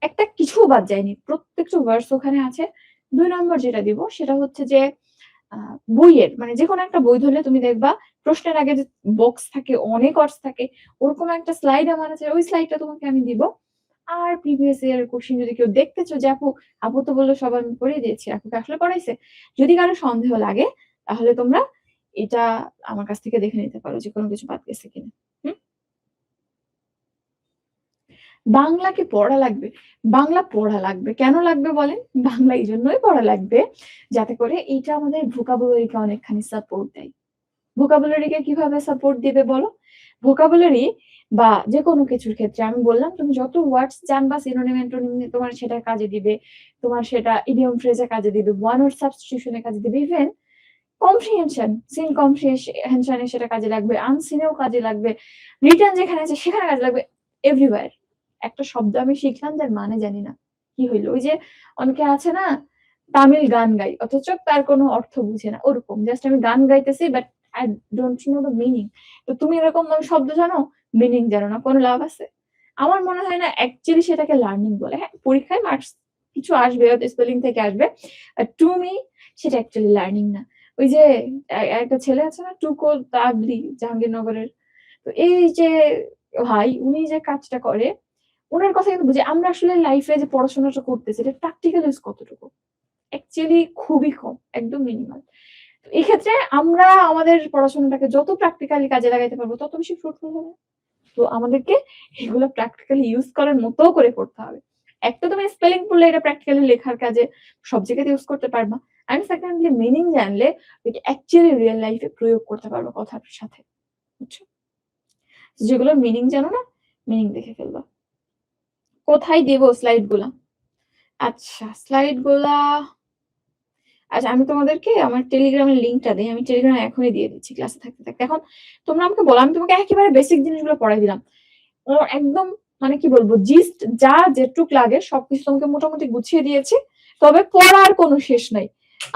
একটা কিছুও বাদ যায়নি। প্রত্যেকটা ভার্স ওখানে আছে। ২ নম্বর যেটা দিব সেটা হচ্ছে যে আ বইয়ের মানে যেকোনো একটা বই ধরলে তুমি দেখবা প্রশ্নের আগে যে বক্স থাকে, অনেক অর্স থাকে। ওরকম একটা স্লাইড আমার আছে। ওই স্লাইডটা তোমাকে আমি দিব। আর প্রিভিয়াস ইয়ার এর কোয়েশ্চেন যদি কেউ দেখতে চাও যে আপু তো বলল সব আমি পড়িয়ে দিয়েছি। আপু কি আসলে পড়াইছে? যদি কারো সন্দেহ লাগে তাহলে তোমরা এটা আমার কাছ থেকে দেখে নিতে পারো যে কোন কিছু বাদ গেছে কিনা। হুম? বাংলা কি পড়া লাগবে? বাংলা পড়া লাগবে। কেন লাগবে বলেন? বাংলা এইজন্যই পড়া লাগবে যাতে করে এইটা আমাদের vocabulary কে অনেকখানি সাপোর্ট দেয়। vocabulary কে কিভাবে সাপোর্ট দিবে বলো? vocabulary বা যেকোনো কিছুর ক্ষেত্রে আমি বললাম তুমি যত ওয়ার্ডস জানবা সিনোনিম, অ্যান্টোনিম তোমার সেটা কাজে দিবে। তোমার সেটা ইডিয়ম ফ্রেজ এ কাজে দিবে। ওয়ান ওয়ার্ড সাবস্টিটিউশন এ কাজে দিবে। ইভেন কম্প্রিহেনশন, সিন কম্প্রিহেনশন এ সেটা কাজে লাগবে। আনসিন এও কাজে লাগবে। রিটেন যেখানে আছে সেখানে কাজে লাগবে। এভরিওয়্যার। একটা শব্দ আমি শিখলাম যার মানে জানি না। কি হইল? ওই যে অনেকে আছে না তামিল গান গায় অথচ তার কোনো অর্থ বুঝে না। ওরকম জাস্ট আমি গান গাইতেছি but I don't know the meaning. তো তুমি এরকম শব্দ জানো, মিনিং জানো না। কোনো লাভ আছে? আমার মনে হয় না অ্যাকচুয়ালি সেটাকে লার্নিং বলে। হ্যাঁ, পরীক্ষায় মার্কস কিছু আসবে হয়তো স্পেলিং থেকে আসবে। টু মি সেটা অ্যাকচুয়ালি লার্নিং না। ওই যে একটা ছেলে আছে না টুকো তাবলি জাহাঙ্গীরনগরের। তো এই যে ভাই উনি যে কাজটা করে উনার কথা কিন্তু বুঝি আমরা আসলে লাইফে যে পড়াশোনাটা করতেছি এটা প্র্যাকটিক্যাল ইউজ কতটুকু? অ্যাকচুয়ালি খুবই কম। একদম মিনিমাল। তো এক্ষেত্রে আমরা আমাদের পড়াশোনাটাকে যত প্র্যাকটিক্যালি কাজে লাগাইতে পারবো তত বেশি ফ্রুটফুল হবে। তো আমাদেরকে এগুলো প্র্যাকটিক্যালি ইউজ করার মতো করে পড়তে হবে। এক তো তুমি স্পেলিং পড়লে এটা প্র্যাকটিক্যালি লেখার কাজে সব জায়গাতে ইউজ করতে পারবা। অ্যান্ড সেকেন্ডলি মিনিং জানলে ওইটা অ্যাকচুয়ালি রিয়াল লাইফ এ প্রয়োগ করতে পারবা কথার সাথে। বুঝছো? যেগুলোর মিনিং জানো না, মিনিং দেখে ফেলবা। কোথায় দিব স্লাইড গুলা? আচ্ছা, স্লাইড গুলা আচ্ছা আমি তোমাদেরকে আমার টেলিগ্রামের লিঙ্কটা দেই। আমি টেলিগ্রামে এখনই দিয়ে দিচ্ছি ক্লাসে থাকতে। এখন তোমরা আমাকে বলো, আমি তোমাকে একেবারে বেসিক জিনিসগুলো পড়াই দিলাম। একদম মানে কি বলবো জিস্ট যা যেটুক লাগে সবকিছু তোমাকে মোটামুটি গুছিয়ে দিয়েছি। তবে পড়ার কোনো শেষ নাই।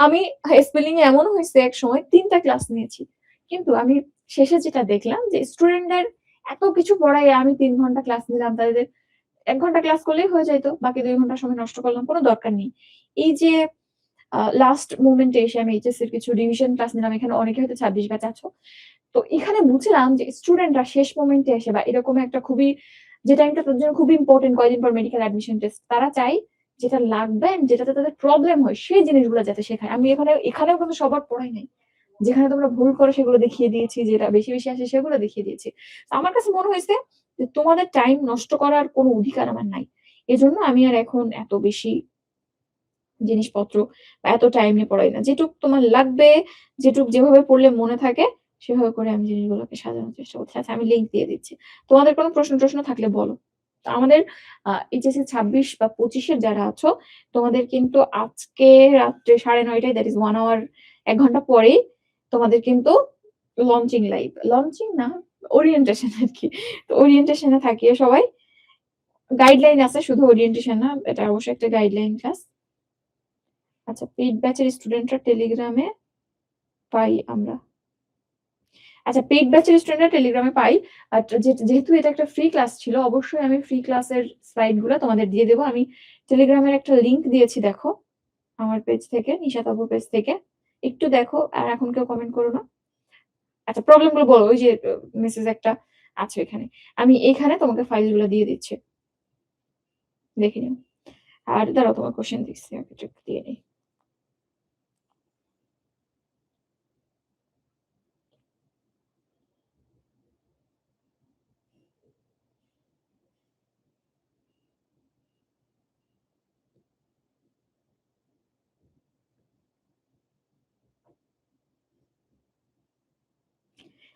আমি স্পেলিং এ এমন হইছে একসময় ৩ টা ক্লাস নিয়েছি। কিন্তু আমি শেষে যেটা দেখলাম যে স্টুডেন্টদের এত কিছু পড়াইয়া আমি ৩ ঘন্টা ক্লাস নিলাম। তাদের ১ ঘন্টা ক্লাস করলেই হয়ে যাইত। বাকি ২ ঘন্টা সময় নষ্ট করলাম। কোন দরকার নেই। এই যে লাস্ট মোমেন্টে এসে আমি এইচএসসি এর কিছু রিভিশন ক্লাস নিলাম। এখানে অনেকে হয়তো ২৬ ব্যাচ আছো। তো এখানে বুঝলাম যে স্টুডেন্টরা শেষ মোমেন্টে এসে বা এরকম একটা খুবই যে টাইমটা তাদের জন্য খুবই ইম্পোর্টেন্ট কয়েকদিন পর মেডিকেল অ্যাডমিশন টেস্ট। তারা চায় যেটা লাগবে and যেটাতে তাদের প্রবলেম হয় সেই জিনিসগুলো যাতে শেখায়। আমি এখানেও কিন্তু সবার পড়াই নাই। যেখানে তোমরা ভুল করো সেগুলো দেখিয়ে দিয়েছি, যেটা বেশি আসে সেগুলো দেখিয়ে দিয়েছি। তো আমার কাছে মনে হইছে যে তোমাদের টাইম নষ্ট করার কোনো অধিকার আমার নাই। এজন্য আমি আর এখন এত বেশি জিনিসপত্র বা এত টাইম নিয়ে পড়াই না। যেটুক তোমার লাগবে, যেটুক যেভাবে পড়লে মনে থাকে সেভাবে করে আমি জিনিসগুলোকে সাজানোর চেষ্টা করছি। আচ্ছা আমি লিংক দিয়ে দিচ্ছি। তোমাদের কোনো প্রশ্ন-টশ্ন থাকলে বলো। তো আমাদের এইচএসসি ২৬ বা ২৫ এর যারা আছো, তোমাদের কিন্তু আজকে রাত্রে ৯:৩০ টায় দ্যাট ইস 1 আওয়ার ১ ঘন্টা পরেই তোমাদের কিন্তু লঞ্চিং লাইভ। লঞ্চিং না, ওরিয়েন্টেশন আরকি। তো ওরিয়েন্টেশন এ থাকিয়ে সবাই। গাইডলাইন আছে শুধু ওরিয়েন্টেশন না। এটা অবশ্যই একটা গাইডলাইন ক্লাস। আচ্ছা পেইড ব্যাচের স্টুডেন্টরা টেলিগ্রামে পাই আমরা। আচ্ছা পেইড ব্যাচের স্টুডেন্টরা টেলিগ্রামে পাই। যেহেতু এটা একটা ফ্রি ক্লাস ছিল অবশ্যই আমি ফ্রি ক্লাসের স্লাইড গুলা তোমাদের দিয়ে দেব। আমি টেলিগ্রামের একটা লিংক দিয়েছি দেখো। আমার পেজ থেকে, নিশাত আপুর পেজ থেকে। একটু দেখো আর এখন কেউ কমেন্ট করো না। আচ্ছা প্রবলেম গুলো বলো। ওই যে মেসেজ একটা আছে এখানে। আমি এখানে তোমাকে ফাইল গুলা দিয়ে দিচ্ছি। দেখে নিও। আর দাঁড়াও তোমার কোয়েশ্চেন দেখছি। আগে একটু দিয়ে নেই।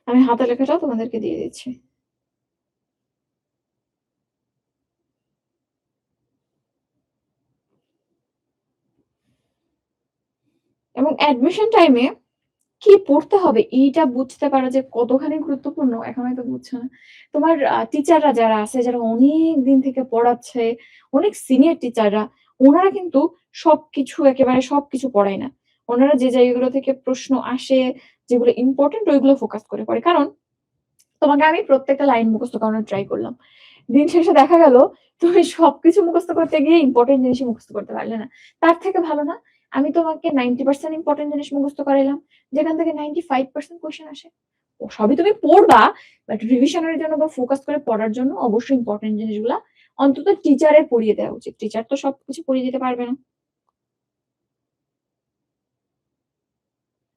আমি হাতের লেখাটাও তোমাদেরকে দিয়ে দিচ্ছি। এবং অ্যাডমিশন টাইমে কি পড়তে হবে এইটা বুঝতে পারা যে কতখানি গুরুত্বপূর্ণ এখন হয়তো বুঝছো না। তোমার টিচাররা যারা আছে যারা অনেক দিন থেকে পড়াচ্ছে, অনেক সিনিয়র টিচাররা ওনারা কিন্তু সবকিছু একেবারে সবকিছু পড়ায় না। ওনারা যে জায়গাগুলো থেকে প্রশ্ন আসে, যেগুলো ইম্পোর্টেন্ট ওইগুলো ফোকাস করে পড়ে। কারণ তোমাকে আমি প্রত্যেকটা লাইন মুখস্থ করানোর ট্রাই করলাম। দিন শেষে দেখা গেল তুমি সবকিছু মুখস্থ করতে গিয়ে ইম্পোর্টেন্ট জিনিসই মুখস্থ করতে পারলে না। তার থেকে ভালো না আমি তোমাকে 90% ইম্পোর্টেন্ট জিনিস মুখস্থ করাইলাম, যেখান থেকে 95% কোয়েশ্চেন আসে। ও সবই তুমি পড়বা, বাট রিভিশনের জন্য বা ফোকাস করে পড়ার জন্য অবশ্যই ইম্পোর্টেন্ট জিনিসগুলা অন্তত টিচারের পড়িয়ে দেওয়া উচিত। টিচার তো সবকিছু পড়িয়ে দিতে পারবে না।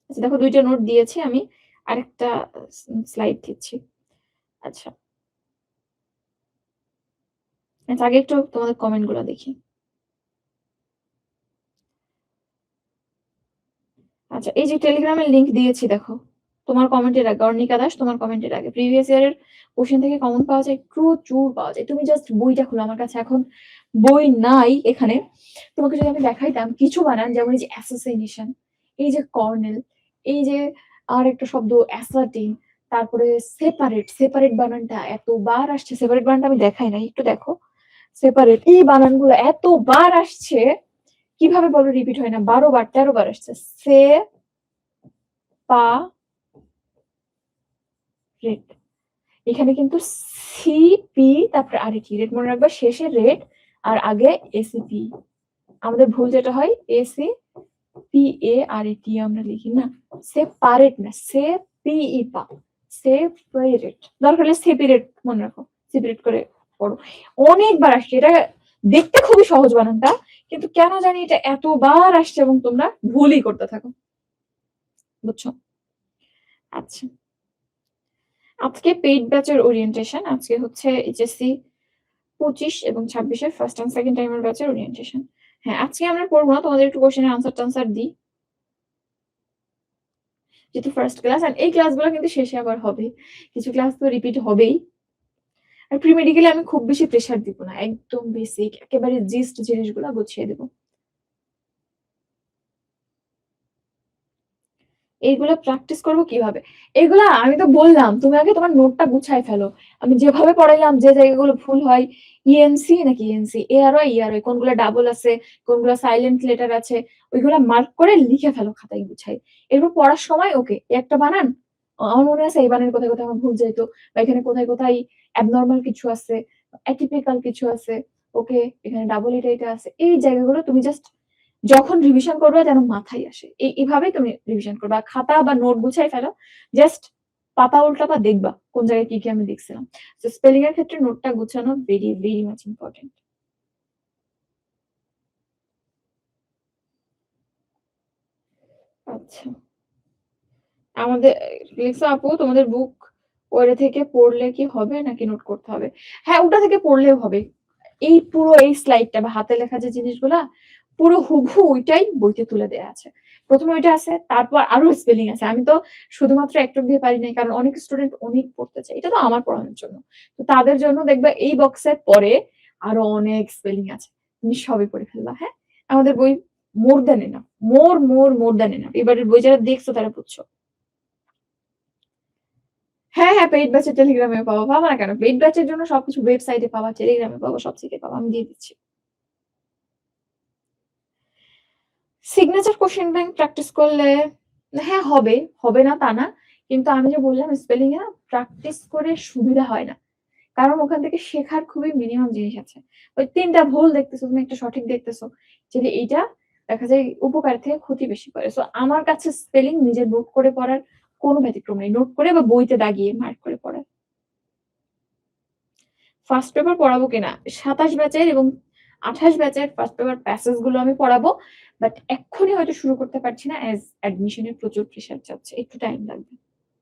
আচ্ছা দেখো ২ টা নোট দিয়েছি আমি। আরেকটা স্লাইড দিচ্ছি। আচ্ছা। আচ্ছা আগে একটু তোমাদের কমেন্ট গুলা দেখি। আচ্ছা এই যে টেলিগ্রামের লিংক দিয়েছি দেখো। তোমার কমেন্টের আগে অর্ণিকা দাস তোমার কমেন্টের আগে প্রিভিয়াস ইয়ারের কোশ্চেন থেকে কমন পাওয়া যায়, প্রচুর পাওয়া যায়। তুমি জাস্ট বইটা খোলো, আমার কাছে এখন বই নাই এখানে। তোমাকে যদি আমি দেখাইতাম কিছু বানান, যেমন এই যে অ্যাসোসিয়েশন, এই যে কর্নেল, এই যে আর একটা শব্দ অ্যাসার্টিন, তারপরে সেপারেট, সেপারেট বানানটা এতবার আসছে, সেপারেট বানানটা আমি দেখাই নাই, একটু দেখো। সেপারেট এই বানানগুলো এতবার আসছে, কিভাবে বলো রিপিট হয় না? 12 বার 13 বার আসছে। সে পা রেট, এখানে কিন্তু সিপি তারপরে আরেটি রেট মনে রাখবা, শেষে রেট আর আগে এসিপি। আমাদের ভুল যেটা হয় এসি পি এ আর এটি আমরা লিখি না, সেপারেট না, সে পি ই পা, সেপারেট। দরকার হলে সেপারেট মনে রাখো, সেপারেট করে পড়ো। অনেকবার আসছে এটা, দেখতে খুবই সহজ বানানটা, কিন্তু কেন জানি এটা এতবার আসছে এবং তোমরা ভুলই করতে থাকো, বুঝছো? আচ্ছা আজকে পেইড ব্যাচের ওরিয়েন্টেশন, আজকে হচ্ছে এইচএসসি 25 এবং 26 এর ফার্স্ট এন্ড সেকেন্ড টাইমের ব্যাচের ওরিয়েন্টেশন। হ্যাঁ আজকে আমরা পড়বো না, তোমাদের একটু কোশ্চেনের আনসার টানসার দিই, যেহেতু ফার্স্ট ক্লাস। আর এই ক্লাসগুলো কিন্তু শেষে আবার হবে, কিছু ক্লাস তো রিপিট হবেই। আর প্রি মেডিকেলে আমি খুব বেশি প্রেসার দিব না, একদম বেসিক একেবারে জিস্ট জিনিসগুলো বুঝিয়ে দেবো। এইগুলো প্র্যাকটিস করবো কিভাবে? এগুলা আমি তো বললাম তুমি আগে তোমার নোটটা গুছায় ফেলো। আমি যেভাবে পড়াইলাম, যে জায়গাগুলো ভুল হয়, ইএনসি নাকি ইএনসি, এআরওয়াই ইআরওয়াই, কোনগুলো ডাবল আছে, কোনগুলো সাইলেন্ট লেটার আছে, ওইগুলা মার্ক করে লিখে ফেলো খাতায় গুছাই। এরপর পড়ার সময় ওকে একটা বানান, আমার মনে আছে এই বানানের কোথায় কোথায় আমার ভুল যাইতো, বা এখানে কোথায় কোথায় অ্যাবনর্মাল কিছু আছে, অ্যাটিপিক্যাল কিছু আছে, ওকে এখানে ডাবল এটা আছে, এই জায়গাগুলো তুমি জাস্ট যখন রিভিশন করবে যেন মাথায় আসে, এইভাবেই তুমি রিভিশন করবা। খাতা বা নোট গুছাই ফেলো, জাস্ট পাতা উল্টাবা, দেখবা কোন জায়গায় কি কি আমি দেখছিলাম। তো স্পেলিং এর ক্ষেত্রে নোটটা গুছানো ভেরি ভেরি মাচ ইম্পর্টেন্ট। আচ্ছা আমাদের লিখছো আপু তোমাদের বুক ওইটা থেকে পড়লে কি হবে নাকি নোট করতে হবে? হ্যাঁ ওটা থেকে পড়লেও হবে। এই পুরো এই স্লাইডটা বা হাতে লেখা যে জিনিসগুলা পুরো হুবহু ওইটাই বইতে তুলে দেয়া আছে। প্রথমে ওইটা আছে, তারপর আরো স্পেলিং আছে। আমি তো শুধুমাত্র একটক দিয়ে পারি নাই, কারণ অনেক স্টুডেন্ট অনেক পড়তে চায়, এটা তো আমার পড়ানোর জন্য। তো তাদের জন্য দেখবা এই বক্সের পরে আরো অনেক স্পেলিং আছে, তুমি সবই পড়ে ফেলবা। হ্যাঁ আমাদের বই more than enough, more than enough. এবারের বই যারা দেখছো তারা বুঝছো। হ্যাঁ, হ্যাঁ, পেইড ব্যাচের টেলিগ্রামে পাবা। পাবা না কেন? পেইড ব্যাচের জন্য সবকিছু ওয়েবসাইটে পাবা, টেলিগ্রামে পাবা, সব থেকে পাবা। আমি দিয়ে দিচ্ছি। সিগনেচার কোশ্চেন ব্যাংক প্র্যাকটিস করলে হ্যাঁ হবে, হবে না তা না। কিন্তু আমি যে বললাম স্পেলিং এ না প্র্যাকটিস করে সুবিধা হয় না। কারণ ওখান থেকে শেখার খুবই মিনিমাম জিনিস আছে। ওই ৩ টা ভুল দেখতেছো, তুমি একটা সঠিক দেখতেছো। যদি এইটা দেখা যায় উপকার থেকে ক্ষতি বেশি করে। সো আমার কাছে স্পেলিং নিজের নোট করে পড়ার কোনো ব্যতিক্রম নেই। নোট করে বা বইতে দাগিয়ে মার্ক করে পড়ার। ফার্স্ট পেপার পড়াবো কিনা ২৭ ব্যাচের এবং ২৮ ব্যাচের ফার্স্ট পেপার প্যাসেজ গুলো আমি পড়াবো, বাট এক্ষুনি হয়তো শুরু করতে পারছি না, অ্যাজ অ্যাডমিশনের প্রচুর প্রেশার যাচ্ছে, একটু টাইম লাগবে।